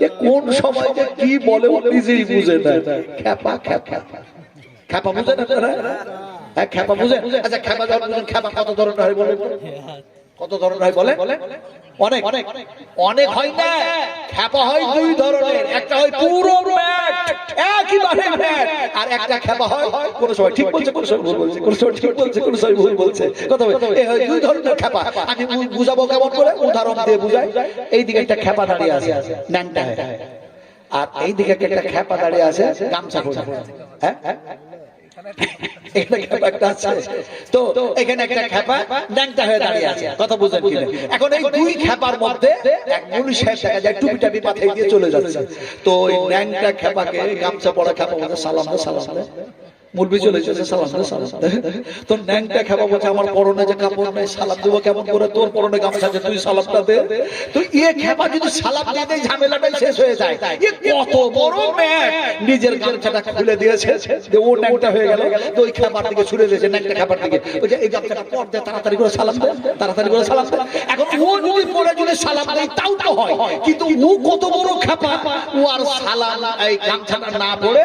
এ কোন সময় যে কি বলে ও নিজেই বুঝে না। খ্যাপা বুঝে না তারা? হ্যাঁ খ্যাপা বুঝে। আচ্ছা খ্যাপা যখন বুঝেন, খ্যাপা কত ধরনের হয় বলে? কত ধরনের হয় বলে? অনেক হয় না। খ্যাপা হয় দুই ধরনের, একটা হয় পুরো ম্যাট, একেবারে ম্যাট, আর একটা খ্যাপা হয় কোন সময় ঠিক বলছে, কোন সময় ভুল বলছে, কোন সময় ঠিক বলছে, কোন সময় ভুল বলছে। কথা বলে এই হয় দুই ধরনের খ্যাপা। আমি বুঝাবো কেমন করে, উদাহরণ দিয়ে বুঝাই। এই দিকে একটা খ্যাপা দাঁড়িয়ে আছে, ন্যাংটা, আর এই দিকে একটা খ্যাপা দাঁড়িয়ে আছে গামছা পরে। হ্যাঁ এখন এই দুই খ্যাপার মধ্যে এক মুনি সাহেব দেখা যায় টুপি টাপি মাথায় দিয়ে চলে যাচ্ছে। তো ওই ন্যাংটা খ্যাপাকে গামছা পড়া খ্যাপা বলছে সালাম দে। মুলবি চলে এসেছে, সালাম দে। তো ন্যাংটা খ্যাপা বলছে আমার পরনে যে কাপড় নেই, সালাম দেবো কেমন করে? তোর পরনে গামছা আছে, তুই সালামটা দে। তো খ্যাপা যদি সালাম দিয়ে দেয়, ঝামেলাটাই শেষ হয়ে যায়। কত বড় ম্যাট, নিজের গামছাটা খুলে দিয়েছে, ও ন্যাংটা হয়ে গেল। তো ওই খ্যাপার দিকে ছুড়ে দিয়েছে, ন্যাংটা খ্যাপার দিকে। বলছে এই গামছাটা পর দে, তাড়াতাড়ি করে সালাম দে, তাড়াতাড়ি করে সালাম দে। এখন ও যদি পরে যদি সালাম দেয় তাও তো হয়, কিন্তু ও কত বড় খ্যাপা, ও আর সালাম এই গামছাটা না পড়ে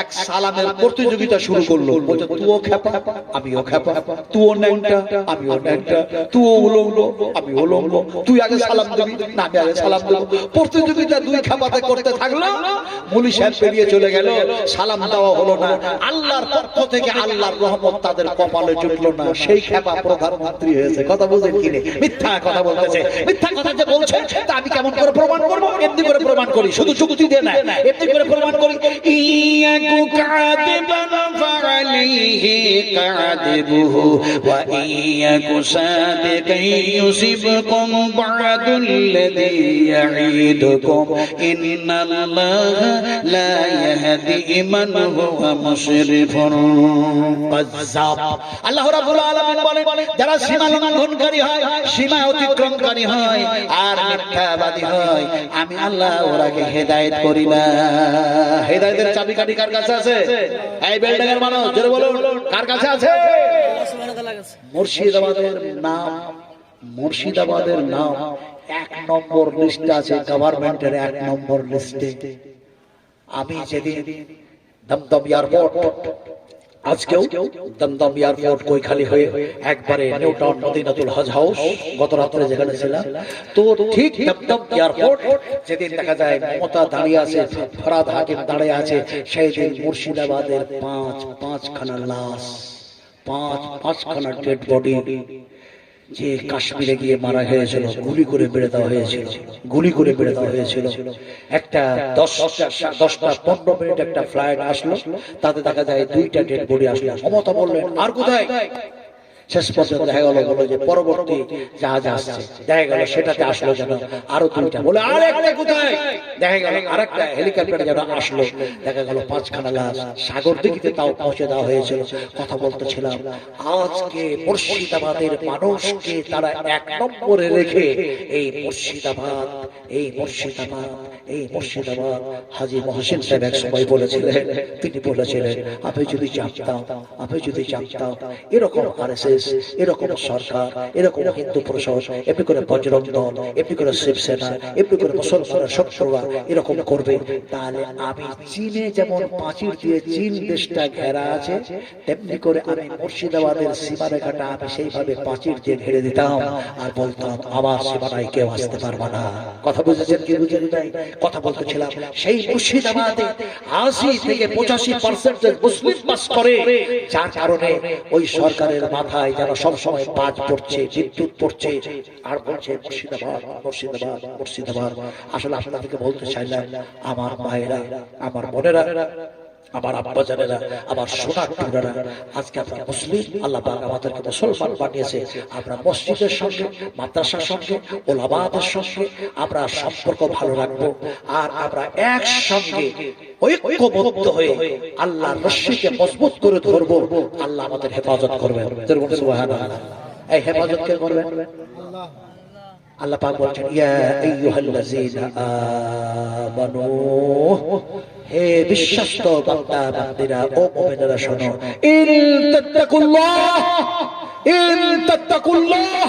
এক সালামের প্রতিযোগিতা শুরু করলো। বলছে তুইও খ্যাপা, আমিও খ্যাপা, তুইও ন্যাংটা, আমিও ন্যাংটা, তুইও উলঙ্গ, আমি উলঙ্গ, তুই আগে সালাম দিবি না আমি আগে সালাম দেবো। প্রতিযোগিতা দুই খ্যাপাতে করতে থাকলো। মুলি সাহেব পেরিয়ে চলে গেল, সালাম দেওয়া হলো না। আল্লাহর পক্ষ থেকে আল্লাহর রহমত তাদের কপালে জুটলো না, সেই খ্যাপা প্রধানমন্ত্রী হয়েছে। কথা বুঝেন কিনে? মিথ্যা কথা বলতেছে, মিথ্যা কথা যে বলছে তা আমি কেমন করে প্রমাণ করবো? এমনি করে প্রমাণ করি, শুধু যুক্তি দিয়ে না, এমনি করে প্রমাণ করি। ইয়াকু কাদিবান ফাআলাইহি কাদিবুহু ওয়া ইয়াকু সাদিকান ইউসিবকুম বা'দুল্লাযী ইয়াঈদুকুম ইন্নাল্লাহা লা ইয়াহদি মান হুয়া মুশরিফুন কাযযাব। আল্লাহ রাব্বুল আলামিন বলেন, যারা সীমা লঙ্ঘনকারী হয়, সীমা অতিক্রমকারী হয় আর মিথ্যাবাদী হয়, আমি আল্লাহ ওরাকে হেদায়েত করি না। হেদায়েতের চাবিকাঠি কার কার কাছে আছে? এই বেলডাঙ্গার মানুষ জোরে বলুন, কার কাছে আছে? মুর্শিদাবাদের নাম 1 নম্বর লিস্টে আছে, গভর্নমেন্টের 1 নম্বর লিস্টে। আমি যেদিন দমদম এয়ারপোর্ট, আজকেও দমদম এয়ারপোর্ট কই খালি হয়ে একবারে নিউটাউন মদিনাতুল হজ হাউস গত রাত্রে যেখানে ছিলাম, তো ঠিক দমদম এয়ারপোর্ট যেদিন দেখা যায় মমতা দাঁড়িয়ে আছে, ফরাদ হাকিম দাঁড়িয়ে আছে, সেই দিন মুর্শিদাবাদের পাঁচখানা লাশ, পাঁচখানা ডেড বডি যে কাশ্মীরে গিয়ে মারা হয়েছিল, গুলি করে মেরে দেওয়া হয়েছিল। একটা 10টা 15 মিনিট একটা ফ্লাইট আসলো, তাতে দেখা যায় 2টা ডেড বডি আসলো। মমতা বললেন আর কোথায়? শেষ পর্যন্ত দেখা গেল যে পরবর্তী জাহাজ আসছে, দেখা গেল সেটাতে আসলো যেন আরো 2টা, বলে আর একটা কোথায়? দেখা গেল আরেকটা হেলিকপ্টার যেন আসলো, দেখা গেল 5খানা লাশ সাগর দিঘিতে তাও পৌঁছে দেওয়া হয়েছিল। কথা বলতেছিলাম, আজকে মুর্শিদাবাদের মানুষকে তারা 1 নম্বরে রেখে এই মুর্শিদাবাদ হাজী মহসিন সাহেব এক সময় বলেছিলেন, তিনি বলেছিলেন আপনি যদি জানতাম এরকম আরএসএস, এরকম সরকার, এরকম হিন্দু প্রশাসন, এমনি করে বজরং দল, এমনি করে শিবসেনা, এমনি করে মুসলমানের শত্রুরা এরকম করবে, তাহলে আমি চীনে যেমন প্রাচীর দিয়ে চীন দেশটা ঘেরা আছে, তেমনি করে আমি মুর্শিদাবাদের সীমারেখাটা আমি সেইভাবে প্রাচীর দিয়ে ঘিরে দিতাম আর বলতাম আমার সীমানায় কেউ আসতে পারবে না। কথা বুঝেছেন কি বুঝেন নাই? কথা বলতেছিলাম, সেই মুর্শিদাবাদে 80 থেকে 85% মুসলিম বাস করে, যার কারণে ওই সরকারের মাথায় যেন সবসময় বাজ পড়ছে, বিদ্যুৎ পড়ছে আর বলছে মুর্শিদাবাদ। আসলে আপনাদেরকে বলতে চাইলাম, আমার মায়েরা, আমার বোনেরা, আমার আব্বা জানেরা, আমার সোনার টুকরারা, আজকে আমরা মুসলিম, আল্লাহ পাক আমাদেরকে মুসলমান বানিয়েছে। আমরা মসজিদের সঙ্গে, মাদ্রাসার সঙ্গে, ওলামাদের সঙ্গে আমরা সম্পর্ক ভালো রাখবো, আর আমরা একসঙ্গে ঐক্যবদ্ধ হয়ে আল্লাহর রশিকে মজবুত করে ধরবো। আল্লাহ আমাদের হেফাজত করবেন। সুবহানাল্লাহ। এই হেফাজত কে করবেন? আল্লাহ পাক বলছেন, ইয়া আইয়ুহাল্লাযীনা আমানু, হে বিশ্বস্ত বান্দা বান্দীরা, ও মুমিনেরা শোনো, ইন তাত্তাকুল্লাহ,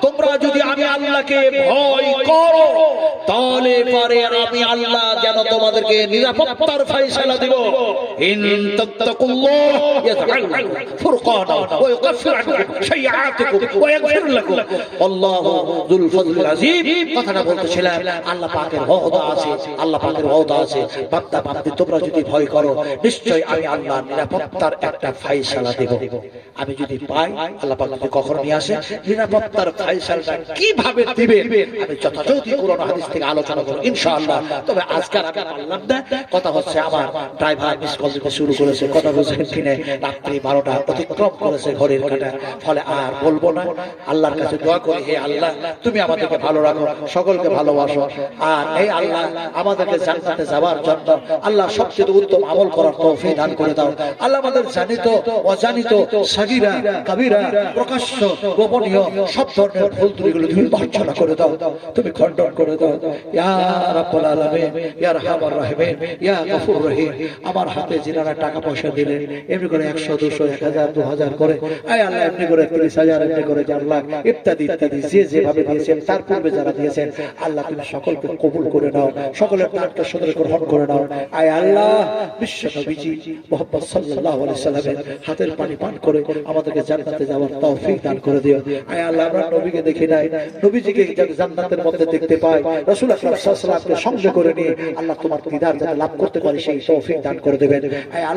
তোমরা যদি আমি আল্লাহকে ভয় করো, তাহলে পরে আমি আল্লাহ যেন তোমাদেরকে নিরাপত্তার ফয়সালা দিব। ইন তাত্তাকুল্লাহ ইয়াজআল ফুরকানা ওয়া ইউকাফির আনকুম শাইআতিকুম ওয়া ইয়াগফির লাকুম আল্লাহু যুল ফাজলিল আযীম। কথাটা বলতেছিলাম, আল্লাহ পাকের ওয়াদা আছে, বান্দা বান্দী তোমরা যদি ভয় করো, নিশ্চয়ই আমি আল্লাহ নিরাপত্তার একটা ফয়সালা দেব। আমি যদি পাই, আল্লাহ পাক যদি কখনো নিয়ে আসে, নিরাপত্তার ফয়সালাটা কিভাবে দিবেন আমি যথাযথ কোরআন হাদিস থেকে আলোচনা করব ইনশাআল্লাহ। তবে আজকে আমি পারলাম না, কথা হচ্ছে আমার ড্রাইভার মিস কল দিতে শুরু করেছে, কথা বুঝেন কিনা, রাত্রি 12টা অতিক্রম করেছে ঘড়ির কাঁটা, ফলে আর বলবো না। আল্লাহর কাছে দোয়া করি, হে আল্লাহ তুমি আমাদেরকে ভালো রাখো, সকলকে ভালোবাসো, আর এই আল্লাহ আমাদেরকে জান্নাতে যাওয়ার জন্য আল্লাহ সবচেয়ে উত্তম আমল করার তৌফিক দান করে দাও। আল্লাহ আমাদের জানিত অজানিত, সাগীরা কাবীরা, প্রকাশ্য গোপনীয় সব ধরনের ভুল ত্রুটিগুলো তুমি মার্জনা করে দাও, তুমি খণ্ডন করে দাও। ইয়া রাব্বুল আলামিন, ইয়া আরহামার রাহিমিন, ইয়া গফুর রহিম। আমার হাতে যিনারা টাকা পয়সা দিলেন, এমনি করে 100, 200, 1000, 2000 করে, আয় আল্লাহ এমনি করে 30,000, এমনি করে 4 লাখ ইত্যাদি ইত্যাদি, যে যেভাবে দিয়েছেন, তার পূর্বে যারা দিয়েছেন, আল্লাহ তুমি সকলকে কবুল করে নাও, সকলের দানকে সদরে গ্রহণ করে নাও। আয় আল্লাহ বিশ্ব নবীজি মুহাম্মদ সাল্লাল্লাহু আলাইহি সাল্লামের হাতের পানি পান করে আমাদেরকে জান্নাতে যাওয়ার তৌফিক দান করে দিও। আয় আল্লাহ আমরা নবীকে দেখি নাই, নবীজিকে জান্নাতের মধ্যে দেখতে পাই, রাসূল আকরাম সাল্লাল্লাহু আলাইহি ওয়াসাল্লামকে সঙ্গে করে নিয়ে আল্লাহ তোমার দিদার যাতে লাভ করতে পারি সেই তৌফিক দান করে দেবেন।